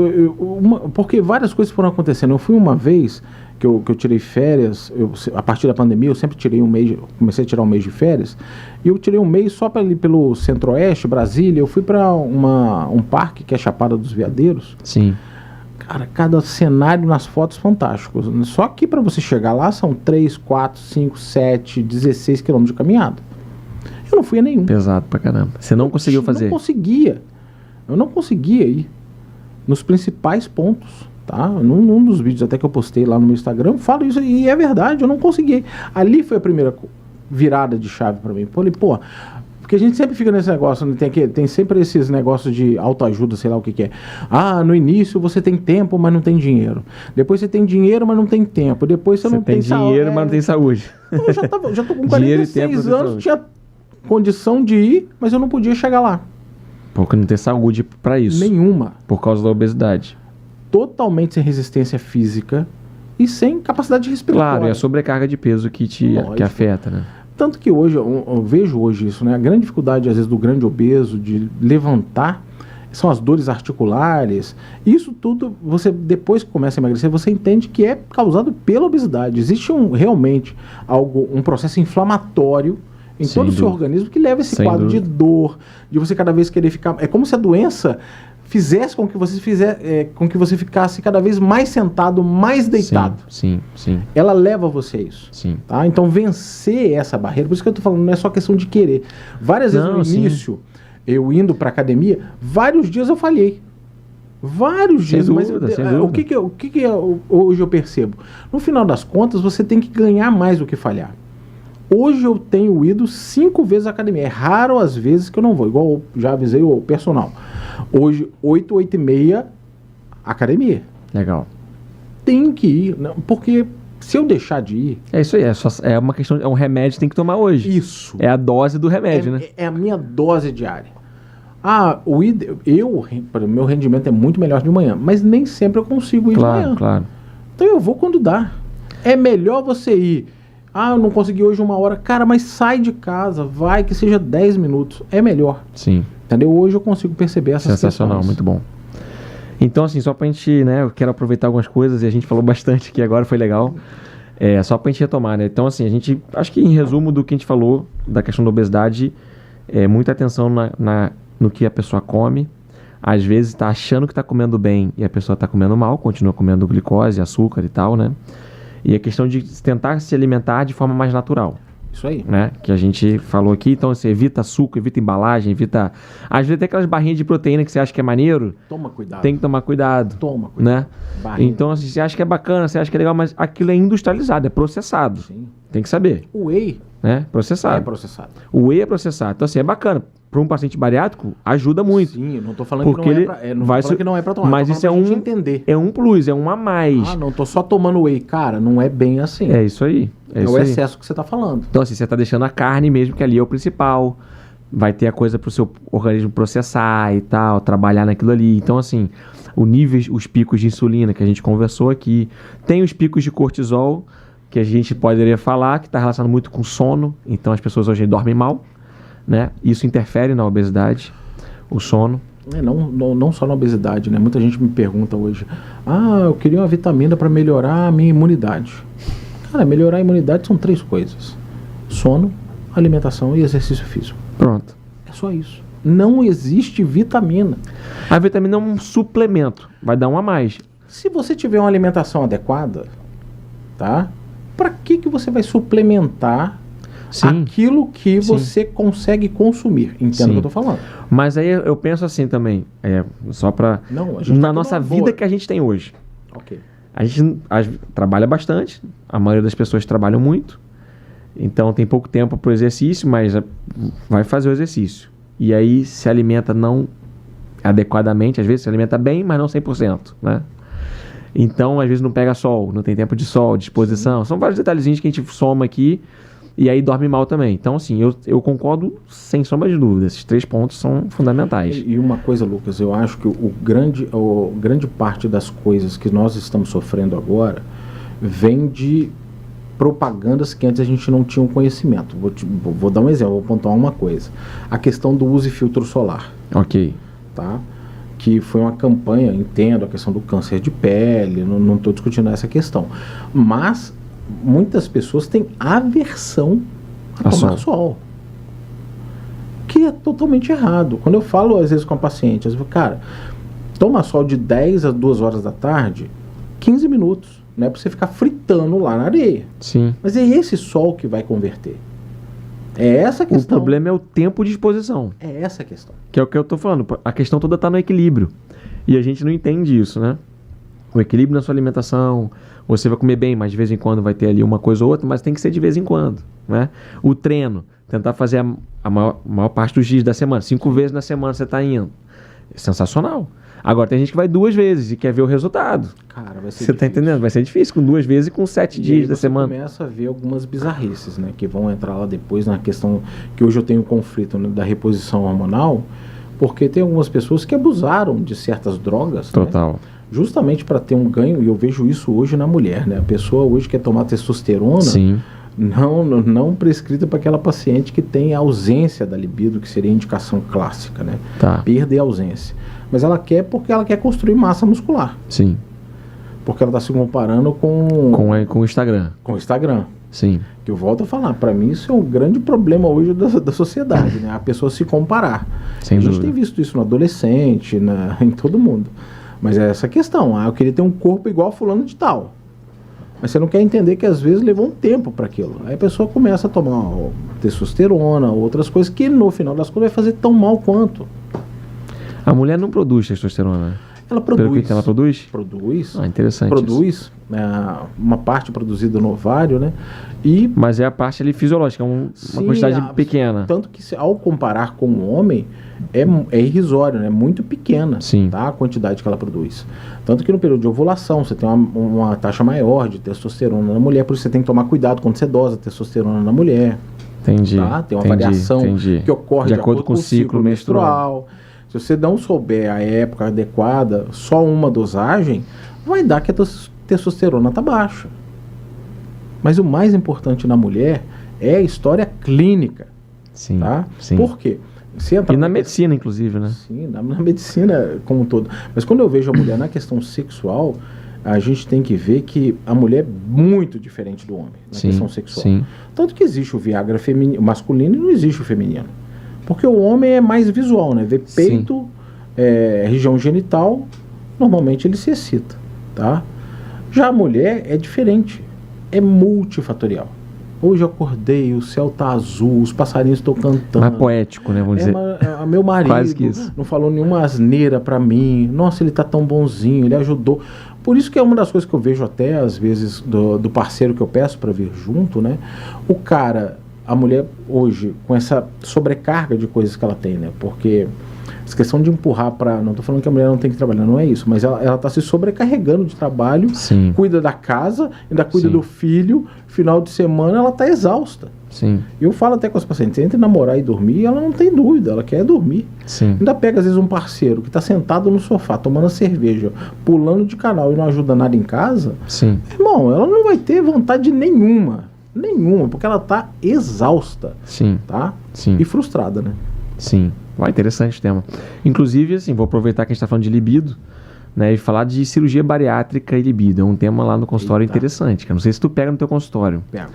porque várias coisas foram acontecendo. Eu fui uma vez que eu tirei férias, a partir da pandemia, eu sempre tirei um mês, comecei a tirar um mês de férias, e eu tirei um mês só para ali pelo Centro-Oeste, Brasília. Eu fui para um parque que é Chapada dos Veadeiros. Sim. Cara, cada cenário nas fotos fantásticos. Só que para você chegar lá são 3, 4, 5, 7, 16 quilômetros de caminhada. Eu não fui a nenhum. Pesado pra caramba. Você não conseguiu fazer? Eu não conseguia ir nos principais pontos. Tá? Num dos vídeos até que eu postei lá no meu Instagram, eu falo isso e é verdade, eu não consegui. Ali foi a primeira virada de chave para mim. Falei, pô, porque a gente sempre fica nesse negócio, né? Tem sempre esses negócios de autoajuda, sei lá o que é. Ah, no início você tem tempo, mas não tem dinheiro. Depois você tem dinheiro, mas não tem tempo. Depois você não tem dinheiro, mas não tem saúde. Eu já tô com 46 anos, tinha condição de ir, mas eu não podia chegar lá. Porque não tem saúde para isso. Nenhuma. Por causa da obesidade. Totalmente sem resistência física e sem capacidade respiratória. Claro, é a sobrecarga de peso que afeta, né? Tanto que hoje, eu vejo hoje isso, né? A grande dificuldade, às vezes, do grande obeso de levantar são as dores articulares. Isso tudo, você depois que começa a emagrecer, você entende que é causado pela obesidade. Existe realmente um processo inflamatório em todo o seu organismo que leva esse quadro de dor, de você cada vez querer ficar... É como se a doença fizesse com que você ficasse cada vez mais sentado, mais deitado. Sim. Ela leva você a isso. Sim. Tá? Então, vencer essa barreira, por isso que eu tô falando, não é só questão de querer. Várias vezes no início, eu indo pra academia, vários dias eu falhei. Vários dias. Mas o que hoje eu percebo? No final das contas, você tem que ganhar mais do que falhar. Hoje eu tenho ido 5 vezes à academia. É raro as vezes que eu não vou. Igual eu já avisei o personal. Hoje, 8h30, academia. Legal. Tem que ir. Porque se eu deixar de ir... É isso aí. É uma questão... É um remédio que tem que tomar hoje. Isso. É a dose do remédio, né? É a minha dose diária. Meu rendimento é muito melhor de manhã. Mas nem sempre eu consigo ir de manhã. Claro. Então eu vou quando dá. É melhor você ir... eu não consegui hoje 1 hora. Cara, mas sai de casa, vai, que seja 10 minutos. É melhor. Sim. Entendeu? Hoje eu consigo perceber essas Sensacional, questões. muito bom. Então, assim, só pra gente, né, eu quero aproveitar algumas coisas e a gente falou bastante aqui agora, foi legal. Só pra gente retomar, né? Então, assim, acho que em resumo do que a gente falou da questão da obesidade, muita atenção no que a pessoa come. Às vezes tá achando que tá comendo bem e a pessoa tá comendo mal, continua comendo glicose, açúcar e tal, né? E a questão de tentar se alimentar de forma mais natural. Isso aí. Né? Que a gente falou aqui. Então você evita açúcar, evita embalagem, evita... Às vezes tem aquelas barrinhas de proteína que você acha que é maneiro. Toma cuidado. Tem que tomar cuidado. Toma cuidado. Né? Então assim, você acha que é bacana, você acha que é legal, mas aquilo é industrializado, é processado. Sim. Tem que saber. O whey... Né? Processado. É processado. O whey é processado. Então assim, é bacana. Para um paciente bariátrico, ajuda muito. Sim, eu não tô falando porque que não é pra tomar. Mas isso entender. É um plus, é um a mais. Não tô só tomando whey. Cara, não é bem assim. É isso aí. É o excesso que você tá falando. Então assim, você tá deixando a carne mesmo, que ali é o principal. Vai ter a coisa pro seu organismo processar e tal, trabalhar naquilo ali. Então assim, os picos de insulina que a gente conversou aqui. Tem os picos de cortisol, que a gente poderia falar, que está relacionado muito com sono. Então as pessoas hoje dormem mal. Né? Isso interfere na obesidade, o sono. Não só na obesidade, né? Muita gente me pergunta hoje, eu queria uma vitamina para melhorar a minha imunidade. Cara, melhorar a imunidade são 3 coisas: sono, alimentação e exercício físico. Pronto. É só isso. Não existe vitamina. A vitamina é um suplemento, vai dar um a mais. Se você tiver uma alimentação adequada, tá? Para que você vai suplementar aquilo que você consegue consumir? Entendo o que eu tô falando. Mas aí eu penso assim também, só para na nossa vida que a gente tem hoje. Ok. A gente trabalha bastante, a maioria das pessoas trabalham muito, então tem pouco tempo para o exercício, mas vai fazer o exercício. E aí se alimenta não adequadamente, às vezes se alimenta bem, mas não 100%, né? Então, às vezes não pega sol, não tem tempo de sol, disposição. São vários detalhezinhos que a gente soma aqui. E aí dorme mal também. Então, assim, eu concordo sem sombra de dúvida. Esses 3 pontos são fundamentais. E uma coisa, Lucas, eu acho que grande parte das coisas que nós estamos sofrendo agora vem de propagandas que antes a gente não tinha um conhecimento. Vou dar um exemplo, vou pontuar uma coisa. A questão do use filtro solar. Ok. Tá? Que foi uma campanha, entendo, a questão do câncer de pele, não estou discutindo essa questão. Mas muitas pessoas têm aversão a tomar sol. Que é totalmente errado. Quando eu falo, às vezes, com a paciente, eu digo, cara, toma sol de 10 a 2 horas da tarde, 15 minutos. Não é para você ficar fritando lá na areia. Sim. Mas é esse sol que vai converter. É essa a questão. O problema é o tempo de exposição. É essa a questão. Que é o que eu tô falando. A questão toda tá no equilíbrio. E a gente não entende isso, né? um equilíbrio na sua alimentação, você vai comer bem, mas de vez em quando vai ter ali uma coisa ou outra, mas tem que ser de vez em quando, né? O treino, tentar fazer a maior parte dos dias da semana, 5 vezes na semana você está indo. É sensacional. Agora tem gente que vai 2 vezes e quer ver o resultado. Cara, vai ser Você tá entendendo? Vai ser difícil com 2 vezes e com 7 dias da semana. Você começa a ver algumas bizarrices, né? Que vão entrar lá depois na questão que hoje eu tenho um conflito, né, da reposição hormonal, porque tem algumas pessoas que abusaram de certas drogas. Total. Né? Justamente para ter um ganho, e eu vejo isso hoje na mulher, né? A pessoa hoje quer tomar testosterona. Sim. Não prescrita para aquela paciente que tem ausência da libido, que seria a indicação clássica, né? Tá. Perda e ausência. Mas ela quer porque ela quer construir massa muscular. Sim. Porque ela está se comparando com o Instagram. Com o Instagram. Sim. Que eu volto a falar, para mim isso é um grande problema hoje da sociedade, né? A pessoa se comparar. Sem a gente dúvida. tem visto isso no adolescente, em todo mundo. Mas é essa questão, eu queria ter um corpo igual a fulano de tal. Mas você não quer entender que às vezes levou um tempo para aquilo. Aí a pessoa começa a tomar testosterona, outras coisas, que no final das contas vai fazer tão mal quanto. A mulher não produz testosterona. Ela produz. Pelo que ela produz? Produz. Ah, interessante. Produz uma parte produzida no ovário, né? Mas é a parte ali fisiológica, uma quantidade pequena. Tanto que ao comparar com o homem, é irrisório, né? Muito pequena. Sim. Tá? A quantidade que ela produz. Tanto que no período de ovulação você tem uma taxa maior de testosterona na mulher, por isso você tem que tomar cuidado quando você dosa testosterona na mulher. Entendi. Tá? Tem uma variação que ocorre de acordo com o ciclo menstrual. Se você não souber a época adequada, só uma dosagem, vai dar que a testosterona está baixa. Mas o mais importante na mulher é a história clínica. Sim, tá? sim. Por quê? E na medicina, inclusive, né? Sim, na medicina como um todo. Mas quando eu vejo a mulher na questão sexual, a gente tem que ver que a mulher é muito diferente do homem na questão sexual. Sim. Tanto que existe o Viagra masculino e não existe o feminino. Porque o homem é mais visual, né? Vê peito, região genital, normalmente ele se excita, tá? Já a mulher é diferente, é multifatorial. Hoje eu acordei, o céu tá azul, os passarinhos estão cantando. Mais poético, né? Vamos dizer. Meu marido Quase que isso. Não falou nenhuma asneira pra mim. Nossa, ele tá tão bonzinho, ele ajudou. Por isso que é uma das coisas que eu vejo até, às vezes, do parceiro que eu peço pra vir junto, né? O cara... A mulher hoje, com essa sobrecarga de coisas que ela tem, né? Porque essa questão de empurrar para... Não estou falando que a mulher não tem que trabalhar, não é isso. Mas ela está se sobrecarregando de trabalho, Sim. Cuida da casa, ainda cuida Sim. do filho. Final de semana ela está exausta. Sim. Eu falo até com as pacientes, entre namorar e dormir, ela não tem dúvida, ela quer dormir. Sim. Ainda pega às vezes um parceiro que está sentado no sofá, tomando cerveja, pulando de canal e não ajuda nada em casa. Sim. Irmão, ela não vai ter vontade nenhuma, porque ela tá exausta, Sim. tá? Sim. E frustrada, né? Sim. Vai, interessante o tema. Inclusive, assim, vou aproveitar que a gente está falando de libido, né, e falar de cirurgia bariátrica e libido. É um tema lá no consultório interessante, que eu não sei se tu pega no teu consultório. Pega.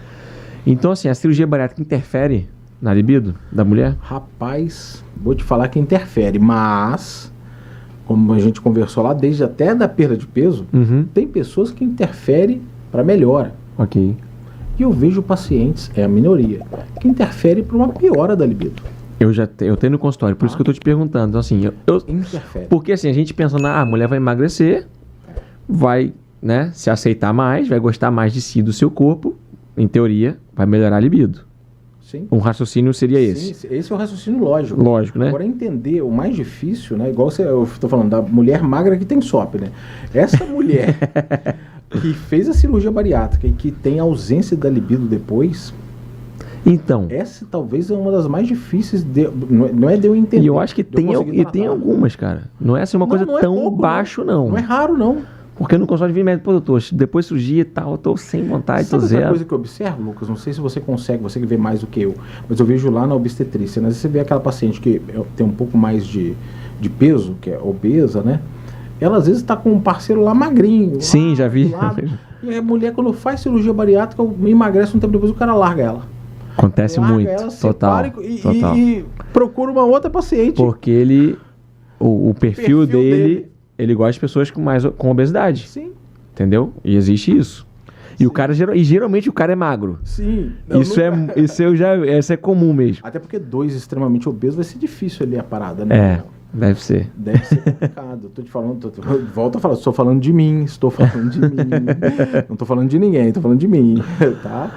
Então, assim, a cirurgia bariátrica interfere na libido da mulher? Rapaz, vou te falar que interfere, mas, como a gente conversou lá, desde até da perda de peso, tem pessoas que interferem para melhora. Ok. E eu vejo pacientes, é a minoria, que interfere para uma piora da libido. Eu tenho no consultório, por isso que eu tô te perguntando. Então, assim, Interfere. Porque assim, a gente pensa a mulher vai emagrecer, vai, né, se aceitar mais, vai gostar mais de si, do seu corpo, em teoria, vai melhorar a libido. Sim. Um raciocínio seria esse. Sim, esse é o raciocínio lógico. Lógico, né? Agora, entender o mais difícil, né? Igual eu estou falando da mulher magra que tem SOP, né? Essa mulher que fez a cirurgia bariátrica e que tem ausência da libido depois, então, essa talvez é uma das mais difíceis, não é de eu entender. E eu acho que tem algumas, cara. Não é assim uma coisa tão pouco, baixo, não. Não é raro, não. Porque no consultório de médico, doutor, depois de cirurgia e tal, eu tô sem vontade, tô zero. Sabe outra coisa que eu observo, Lucas? Não sei se você consegue, você que vê mais do que eu, mas eu vejo lá na obstetrícia, né? Às vezes você vê aquela paciente que tem um pouco mais de peso, que é obesa, né? Ela às vezes está com um parceiro lá magrinho. Sim, já vi. E a mulher, quando faz cirurgia bariátrica, emagrece um tempo depois, o cara larga ela. Acontece muito. Ela, total. E procura uma outra paciente. Porque o perfil dele, ele gosta de pessoas com obesidade. Sim. Entendeu? E existe isso. E o cara, geralmente o cara é magro. Sim. Isso é comum mesmo. Até porque 2 extremamente obesos vai ser difícil ali a parada, né? Deve ser. Deve ser complicado. Tô te falando, volto a falar, estou falando de mim, não estou falando de ninguém, estou falando de mim, tá?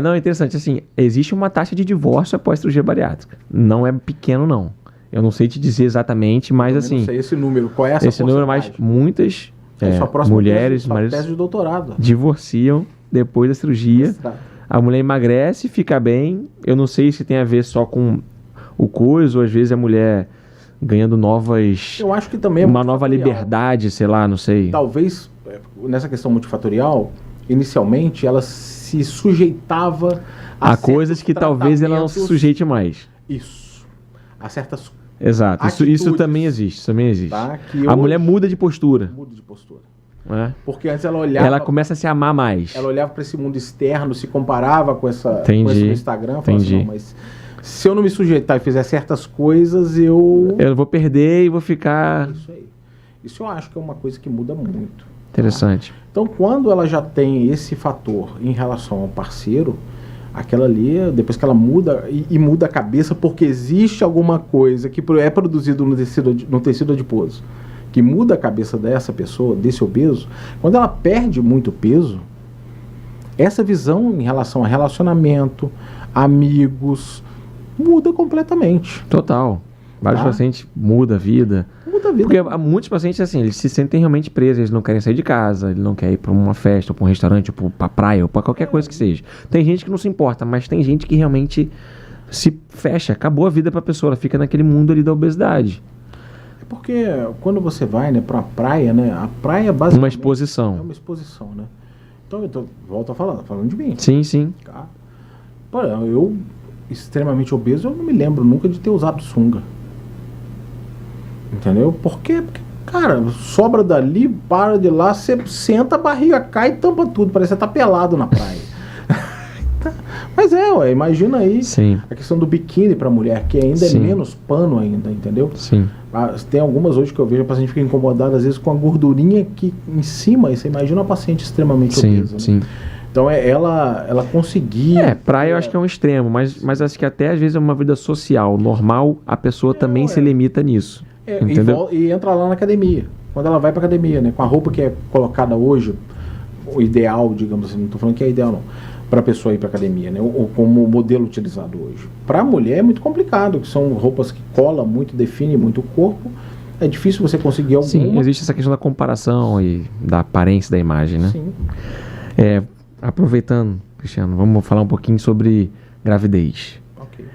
Não, é interessante, assim, existe uma taxa de divórcio após cirurgia bariátrica. Não é pequeno, não. Eu não sei te dizer exatamente, mas assim... não sei esse número, qual é essa esse número, mas muitas mulheres tese de doutorado. divorciam depois da cirurgia. A mulher emagrece, fica bem. Eu não sei se tem a ver só com o coisa, ou às vezes a mulher ganhando novas... Eu acho que também é uma nova liberdade, sei lá, não sei. Talvez, nessa questão multifatorial, inicialmente ela se sujeitava a coisas que talvez ela não se sujeite mais. Isso. A certas Exato. Isso também existe. Tá? A mulher muda de postura. Muda de postura. Porque antes ela olhava... Ela começa a se amar mais. Ela olhava para esse mundo externo, se comparava com esse no Instagram. Falava assim, não, mas se eu não me sujeitar e fizer certas coisas, eu vou perder e vou ficar... Isso aí. Isso eu acho que é uma coisa que muda muito. Interessante. Tá? Então, quando ela já tem esse fator em relação ao parceiro, aquela ali, depois que ela muda e muda a cabeça, porque existe alguma coisa que é produzido no tecido adiposo, que muda a cabeça dessa pessoa, desse obeso, quando ela perde muito peso, essa visão em relação a relacionamento, amigos, muda completamente. Total. Vários pacientes muda a vida. Porque muitos pacientes, assim, eles se sentem realmente presos, eles não querem sair de casa, ele não quer ir para uma festa, ou para um restaurante, ou para praia, ou para qualquer coisa que seja. Tem gente que não se importa, mas tem gente que realmente se fecha, acabou a vida para a pessoa, ela fica naquele mundo ali da obesidade. É porque quando você vai, né, para a praia, né, a praia basicamente... Uma exposição. É uma exposição, né? Então, volto a falando de mim. Sim, sim. Tá? Pô, eu, extremamente obeso, eu não me lembro nunca de ter usado sunga. Entendeu? Por quê? Porque, cara, sobra dali, para de lá, você senta, a barriga cai e tampa tudo. Parece que você tá pelado na praia. Mas imagina aí. Sim. A questão do biquíni pra mulher, que ainda é menos pano ainda, entendeu? Sim. Tem algumas hoje que eu vejo a paciente fica incomodada, às vezes, com a gordurinha aqui em cima, e você imagina uma paciente extremamente obesa. Sim. Né? Então ela conseguir... praia eu acho que é um extremo, mas acho que até às vezes é uma vida social, normal, a pessoa também se limita nisso. E entra lá na academia. Quando ela vai pra academia, né? Com a roupa que é colocada hoje, o ideal, digamos assim, não tô falando que é ideal não, pra pessoa ir pra academia, né? Ou como modelo utilizado hoje. Pra mulher é muito complicado, que são roupas que colam muito, definem muito o corpo. É difícil você conseguir alguma... Sim, existe essa questão da comparação e da aparência da imagem, né? Sim. Aproveitando, Cristiano, vamos falar um pouquinho sobre gravidez. Ok.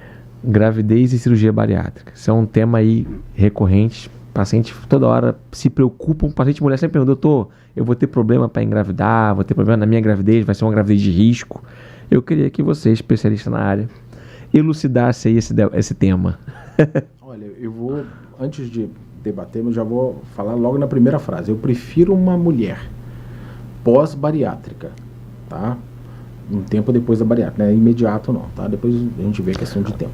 Gravidez e cirurgia bariátrica. Isso é um tema aí recorrente. Pacientes toda hora se preocupam. Paciente mulher sempre pergunta, doutor, eu vou ter problema para engravidar, vou ter problema na minha gravidez, vai ser uma gravidez de risco. Eu queria que você, especialista na área, elucidasse aí esse tema. Olha, eu vou, antes de debater, eu já vou falar logo na primeira frase. Eu prefiro uma mulher pós-bariátrica, tá? Um tempo depois da bariátrica, não é imediato não, tá? Depois a gente vê a questão de tempo.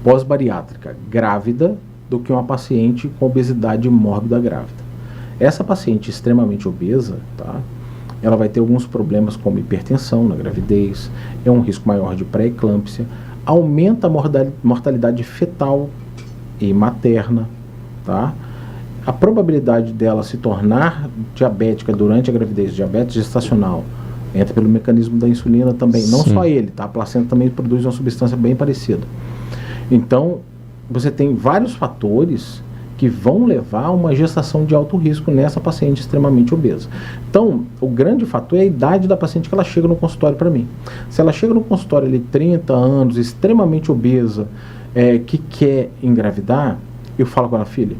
Pós-bariátrica, grávida, do que uma paciente com obesidade mórbida grávida. Essa paciente extremamente obesa, tá? Ela vai ter alguns problemas como hipertensão na gravidez, é um risco maior de pré-eclâmpsia, aumenta a mortalidade fetal e materna, tá? A probabilidade dela se tornar diabética durante a gravidez, diabetes gestacional, entra pelo mecanismo da insulina também. Não só ele, tá? A placenta também produz uma substância bem parecida. Então, você tem vários fatores que vão levar a uma gestação de alto risco nessa paciente extremamente obesa. Então, o grande fator é a idade da paciente que ela chega no consultório para mim. Se ela chega no consultório ali 30 anos, extremamente obesa, que quer engravidar, eu falo com ela, filha,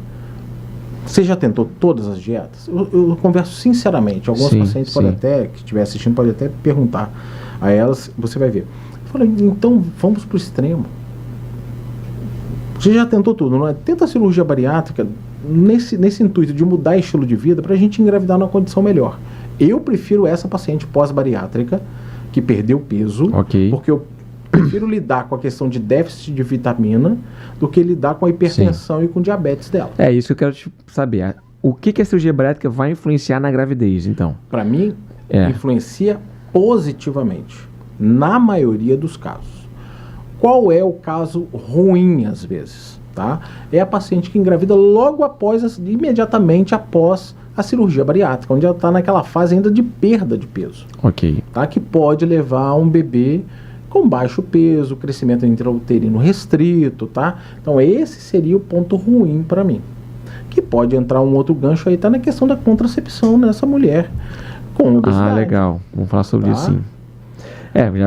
você já tentou todas as dietas? Eu converso sinceramente. Alguns pacientes podem até, que estiver assistindo, podem até perguntar a elas, você vai ver. Eu falo, então vamos para o extremo. Você já tentou tudo, não é? Tenta a cirurgia bariátrica nesse intuito de mudar estilo de vida para a gente engravidar numa condição melhor. Eu prefiro essa paciente pós-bariátrica que perdeu peso, porque eu prefiro lidar com a questão de déficit de vitamina do que lidar com a hipertensão e com diabetes dela. É isso que eu quero saber. O que a cirurgia bariátrica vai influenciar na gravidez, então? Para mim, influencia positivamente, na maioria dos casos. Qual é o caso ruim, às vezes? tá? É a paciente que engravida logo após, imediatamente após a cirurgia bariátrica, onde ela está naquela fase ainda de perda de peso. Ok. Tá? Que pode levar a um bebê com baixo peso, crescimento intrauterino restrito, tá? Então esse seria o ponto ruim para mim. Que pode entrar um outro gancho aí, tá na questão da contracepção nessa mulher com obesidade. Ah, legal. Vamos falar sobre Tá? isso sim.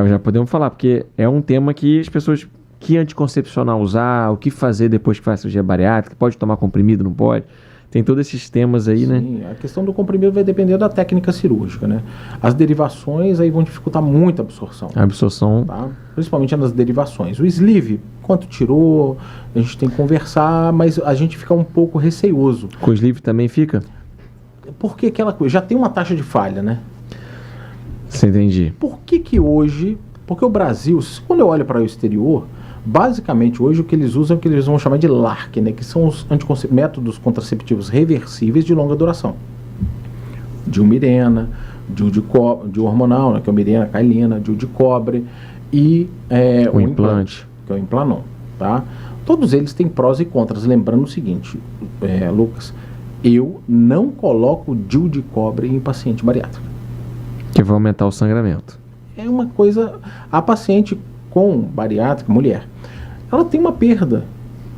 Já podemos falar, porque é um tema que as pessoas... Que anticoncepcional usar, o que fazer depois que faz cirurgia bariátrica, pode tomar comprimido, não pode? Tem todos esses temas aí, né? Sim, a questão do comprimido vai depender da técnica cirúrgica, né? As derivações aí vão dificultar muito a absorção. A absorção... Tá? Principalmente nas derivações. O sleeve, quanto tirou, a gente tem que conversar, mas a gente fica um pouco receoso. Com o sleeve também fica? Porque aquela coisa, já tem uma taxa de falha, né? Você entendi. Por que hoje... Porque o Brasil, quando eu olho para o exterior... Basicamente, hoje o que eles usam é o que eles vão chamar de LARC, né, que são os métodos contraceptivos reversíveis de longa duração. Dilmirena, DIU hormonal, né, que é o Mirena, Cailina, DIU de cobre e o implante, que é o Implanon. Tá? Todos eles têm prós e contras. Lembrando o seguinte, Lucas, eu não coloco DIU de cobre em paciente bariátrico. Que vai aumentar o sangramento. É uma coisa... A paciente com bariátrica, mulher, ela tem uma perda,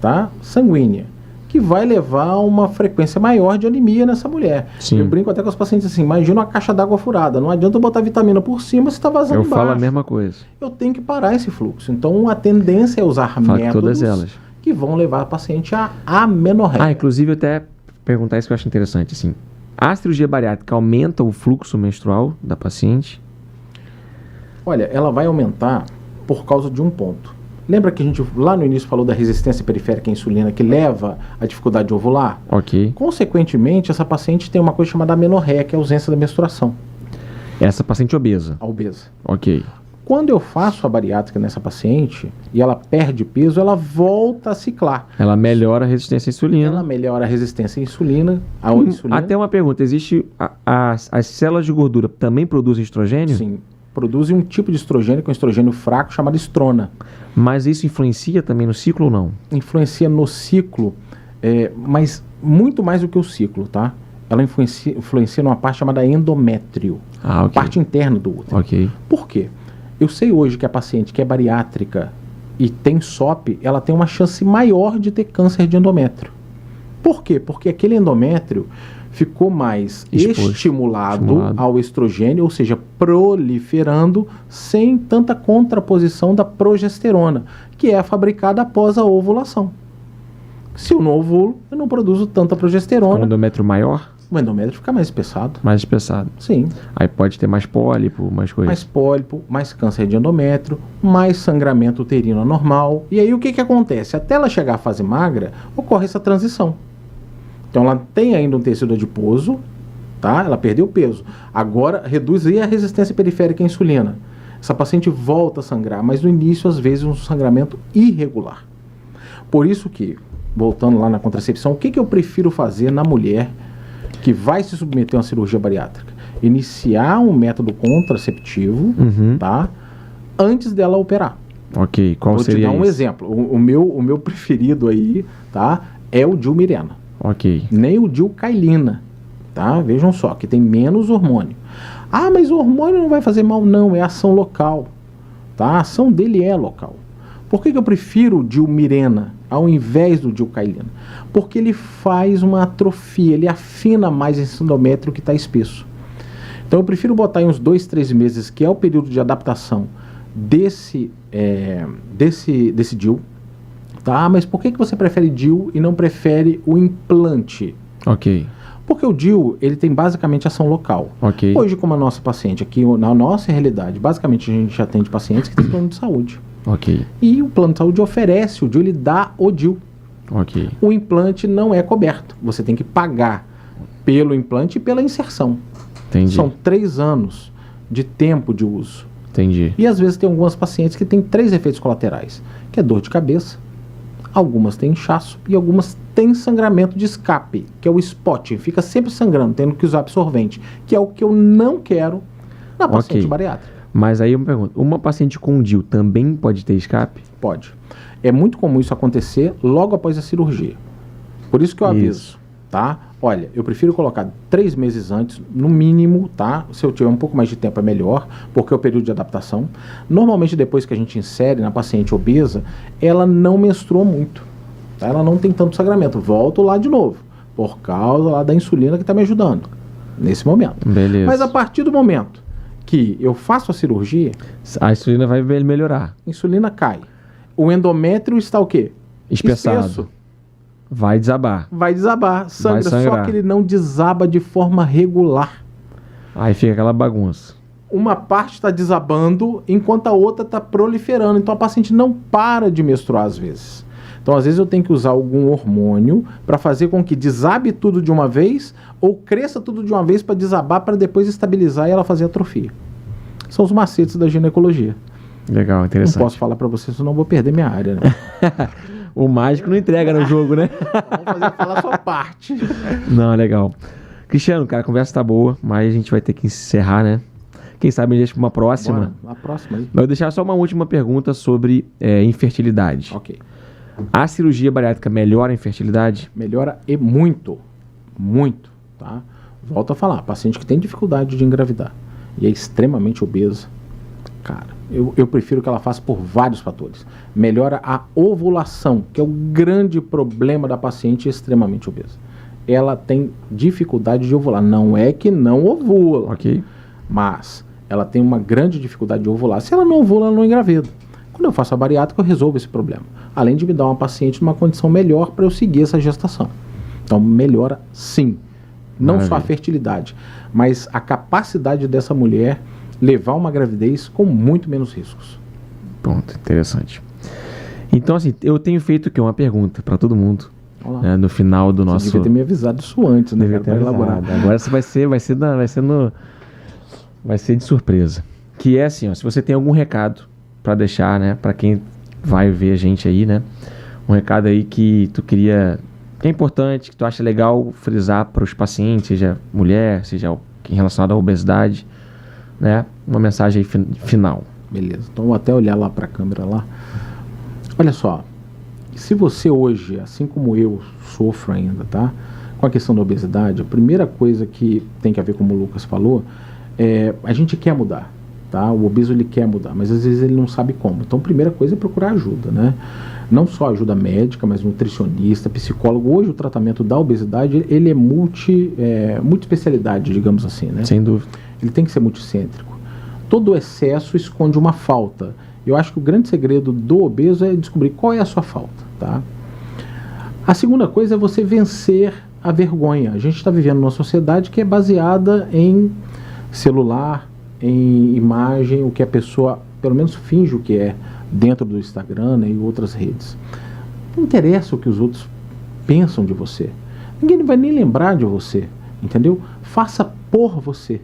tá, sanguínea, que vai levar a uma frequência maior de anemia nessa mulher. Sim. Eu brinco até com os pacientes assim, imagina uma caixa d'água furada, não adianta eu botar vitamina por cima se está vazando embaixo. Eu falo a mesma coisa. Eu tenho que parar esse fluxo. Então a tendência é usar métodos todas elas que vão levar a paciente a amenorreia. Inclusive até perguntar isso que eu acho interessante, assim, a cirurgia bariátrica aumenta o fluxo menstrual da paciente? Olha, ela vai aumentar por causa de um ponto. Lembra que a gente lá no início falou da resistência periférica à insulina que leva à dificuldade de ovular? Ok. Consequentemente, essa paciente tem uma coisa chamada amenorreia, que é a ausência da menstruação. Essa paciente obesa? A obesa. Ok. Quando eu faço a bariátrica nessa paciente e ela perde peso, ela volta a ciclar. Ela melhora a resistência à insulina. Ela melhora a resistência à insulina. Até uma pergunta, existe as células de gordura também produzem estrogênio? Sim. Produzem um tipo de estrogênio, que é um estrogênio fraco, chamado estrona. Mas isso influencia também no ciclo ou não? Influencia no ciclo, mas muito mais do que o ciclo, tá? Ela influencia numa parte chamada endométrio. Ok. Parte interna do útero. Ok. Por quê? Eu sei hoje que a paciente que é bariátrica e tem SOP, ela tem uma chance maior de ter câncer de endométrio. Por quê? Porque aquele endométrio ficou mais estimulado ao estrogênio, ou seja, proliferando sem tanta contraposição da progesterona, que é fabricada após a ovulação. Se eu não ovulo, eu não produzo tanta progesterona. O endométrio maior? O endométrio fica mais espessado. Mais espessado. Sim. Aí pode ter mais pólipo, mais coisas. Mais pólipo, mais câncer de endométrio, mais sangramento uterino anormal. E aí o que acontece? Até ela chegar à fase magra, ocorre essa transição. Então ela tem ainda um tecido adiposo, tá? Ela perdeu peso. Agora reduz aí a resistência periférica à insulina. Essa paciente volta a sangrar, mas no início às vezes um sangramento irregular. Por isso que, voltando lá na contracepção, o que eu prefiro fazer na mulher que vai se submeter a uma cirurgia bariátrica? Iniciar um método contraceptivo, tá? Antes dela operar. Ok, qual seria? Vou te dar um exemplo. O meu preferido aí, tá? É o Dilmirena. Ok. Nem o DIU Cailina, tá? Vejam só, que tem menos hormônio. Ah, mas o hormônio não vai fazer mal, não, é ação local, tá? A ação dele é local. Por que eu prefiro o Dilmirena ao invés do DIU Cailina? Porque ele faz uma atrofia, ele afina mais esse endométrio que está espesso. Então eu prefiro botar em uns 2, 3 meses, que é o período de adaptação desse DIU. Tá, mas por que você prefere DIU e não prefere o implante? Ok. Porque o DIU, ele tem basicamente ação local. Ok. Hoje, como a nossa paciente aqui, na nossa realidade, basicamente a gente atende pacientes que têm plano de saúde. Ok. E o plano de saúde oferece o DIU, ele dá o DIU. Ok. O implante não é coberto. Você tem que pagar pelo implante e pela inserção. Entendi. São 3 anos de tempo de uso. Entendi. E às vezes tem algumas pacientes que têm 3 efeitos colaterais, que é dor de cabeça, algumas têm inchaço e algumas têm sangramento de escape, que é o spotting, fica sempre sangrando, tendo que usar absorvente, que é o que eu não quero na paciente bariátrica. Mas aí eu me pergunto, uma paciente com DIU também pode ter escape? Pode. É muito comum isso acontecer logo após a cirurgia. Por isso que eu aviso, tá? Olha, eu prefiro colocar 3 meses antes, no mínimo, tá? Se eu tiver um pouco mais de tempo é melhor, porque é o período de adaptação. Normalmente, depois que a gente insere na paciente obesa, ela não menstrua muito, tá? Ela não tem tanto sangramento. Volto lá de novo, por causa lá da insulina que está me ajudando, nesse momento. Beleza. Mas a partir do momento que eu faço a cirurgia, a insulina vai melhorar. a insulina cai. O endométrio está o quê? Espessado. Espesso. Vai desabar. Vai desabar, sangra, Vai sangrar. só que ele não desaba de forma regular. Aí fica aquela bagunça. Uma parte está desabando, enquanto a outra está proliferando. Então a paciente não para de menstruar às vezes. Então às vezes eu tenho que usar algum hormônio para fazer com que desabe tudo de uma vez ou cresça tudo de uma vez para desabar, para depois estabilizar e ela fazer atrofia. São os macetes da ginecologia. Legal, interessante. Não posso falar para vocês, senão eu vou perder minha área, né? O mágico não entrega no jogo, né? Vamos falar só parte. Não, legal. Cristiano, cara, a conversa tá boa, mas a gente vai ter que encerrar, né? Quem sabe a gente deixa pra uma próxima. Bora, a próxima aí. Mas eu vou deixar só uma última pergunta sobre infertilidade. Ok. A cirurgia bariátrica melhora a infertilidade? Melhora e muito. Muito, tá? Volto a falar, paciente que tem dificuldade de engravidar e é extremamente obesa, cara, eu prefiro que ela faça por vários fatores. Melhora a ovulação, que é o grande problema da paciente extremamente obesa. Ela tem dificuldade de ovular. Não é que não ovula, Ok. mas ela tem uma grande dificuldade de ovular. Se ela não ovula, ela não engravida. Quando eu faço a bariátrica, eu resolvo esse problema. Além de me dar uma paciente numa condição melhor para eu seguir essa gestação. Então, melhora sim. Não Maravilha. só a fertilidade, mas a capacidade dessa mulher levar uma gravidez com muito menos riscos. Pronto, interessante. Então, assim, eu tenho feito aqui uma pergunta para todo mundo, Olha lá. né, no final do nosso... Você devia ter me avisado isso antes, né? Devia Para ter elaborar. avisado. Agora você vai ser de surpresa. Que é assim, ó, se você tem algum recado para deixar, né, para quem vai ver a gente aí, né, um recado aí que tu queria, que é importante, que tu acha legal frisar para os pacientes, seja mulher, seja relacionado à obesidade, né, uma mensagem aí final. Beleza, então vou até olhar lá para a câmera lá. Olha só, se você hoje, assim como eu, sofro ainda, tá? Com a questão da obesidade, a primeira coisa que tem que ver, como o Lucas falou, a gente quer mudar, tá? O obeso ele quer mudar, mas às vezes ele não sabe como. Então a primeira coisa é procurar ajuda, né? Não só ajuda médica, mas nutricionista, psicólogo. Hoje o tratamento da obesidade, ele é multi especialidade, digamos assim, né? Sem dúvida. Ele tem que ser multicêntrico. Todo excesso esconde uma falta. Eu acho que o grande segredo do obeso é descobrir qual é a sua falta, tá? A segunda coisa é você vencer a vergonha. A gente está vivendo numa sociedade que é baseada em celular, em imagem, o que a pessoa, pelo menos, finge o que é dentro do Instagram, né, e outras redes. Não interessa o que os outros pensam de você. Ninguém vai nem lembrar de você, entendeu? Faça por você,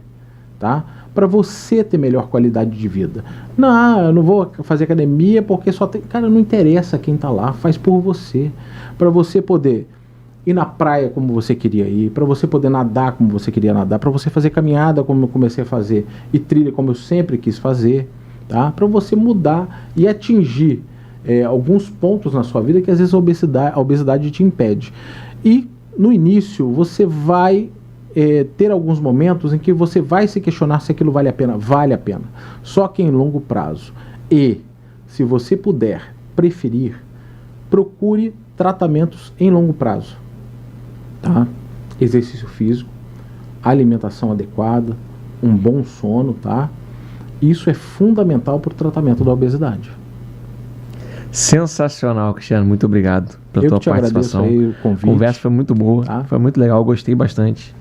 tá? Para você ter melhor qualidade de vida. Não, eu não vou fazer academia porque só tem... Cara, não interessa quem tá lá, faz por você. Para você poder ir na praia como você queria ir, para você poder nadar como você queria nadar, para você fazer caminhada como eu comecei a fazer e trilha como eu sempre quis fazer, tá? Para você mudar e atingir alguns pontos na sua vida que às vezes a obesidade te impede. E no início você vai ter alguns momentos em que você vai se questionar se aquilo vale a pena. Vale a pena. Só que em longo prazo. E, se você puder preferir, procure tratamentos em longo prazo. Tá? Exercício físico, alimentação adequada, um bom sono, tá? Isso é fundamental para o tratamento da obesidade. Sensacional, Cristiano. Muito obrigado pela tua participação. Aí o convite. A conversa foi muito boa, Tá? Foi muito legal, gostei bastante.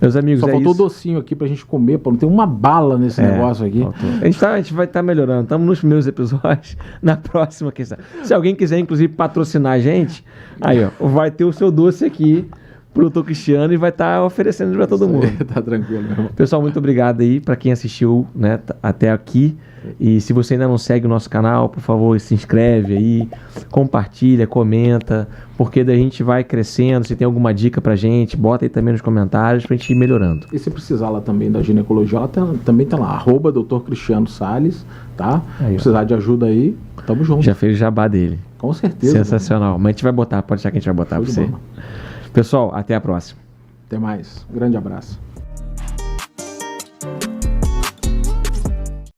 Meus amigos, Só faltou docinho aqui pra gente comer, pô. Não tem uma bala nesse negócio aqui. A gente vai estar melhorando. Estamos nos primeiros episódios. Na próxima questão. Se alguém quiser, inclusive, patrocinar a gente, aí, ó, vai ter o seu doce aqui pro Dr. Cristiano e vai estar oferecendo para todo mundo. Tá tranquilo, meu irmão. Pessoal, muito obrigado aí para quem assistiu, né, até aqui. E se você ainda não segue o nosso canal, por favor, se inscreve aí, compartilha, comenta, porque daí a gente vai crescendo. Se tem alguma dica pra gente, bota aí também nos comentários pra gente ir melhorando. E se precisar lá também da ginecologia, ela também tá lá, @Dr. Cristiano Salles, tá? Aí, precisar de ajuda aí, tamo junto. Já fez o jabá dele. Com certeza. Sensacional. Mas a gente vai botar, pode achar que a gente vai botar pra você. Pessoal, até a próxima. Até mais. Grande abraço.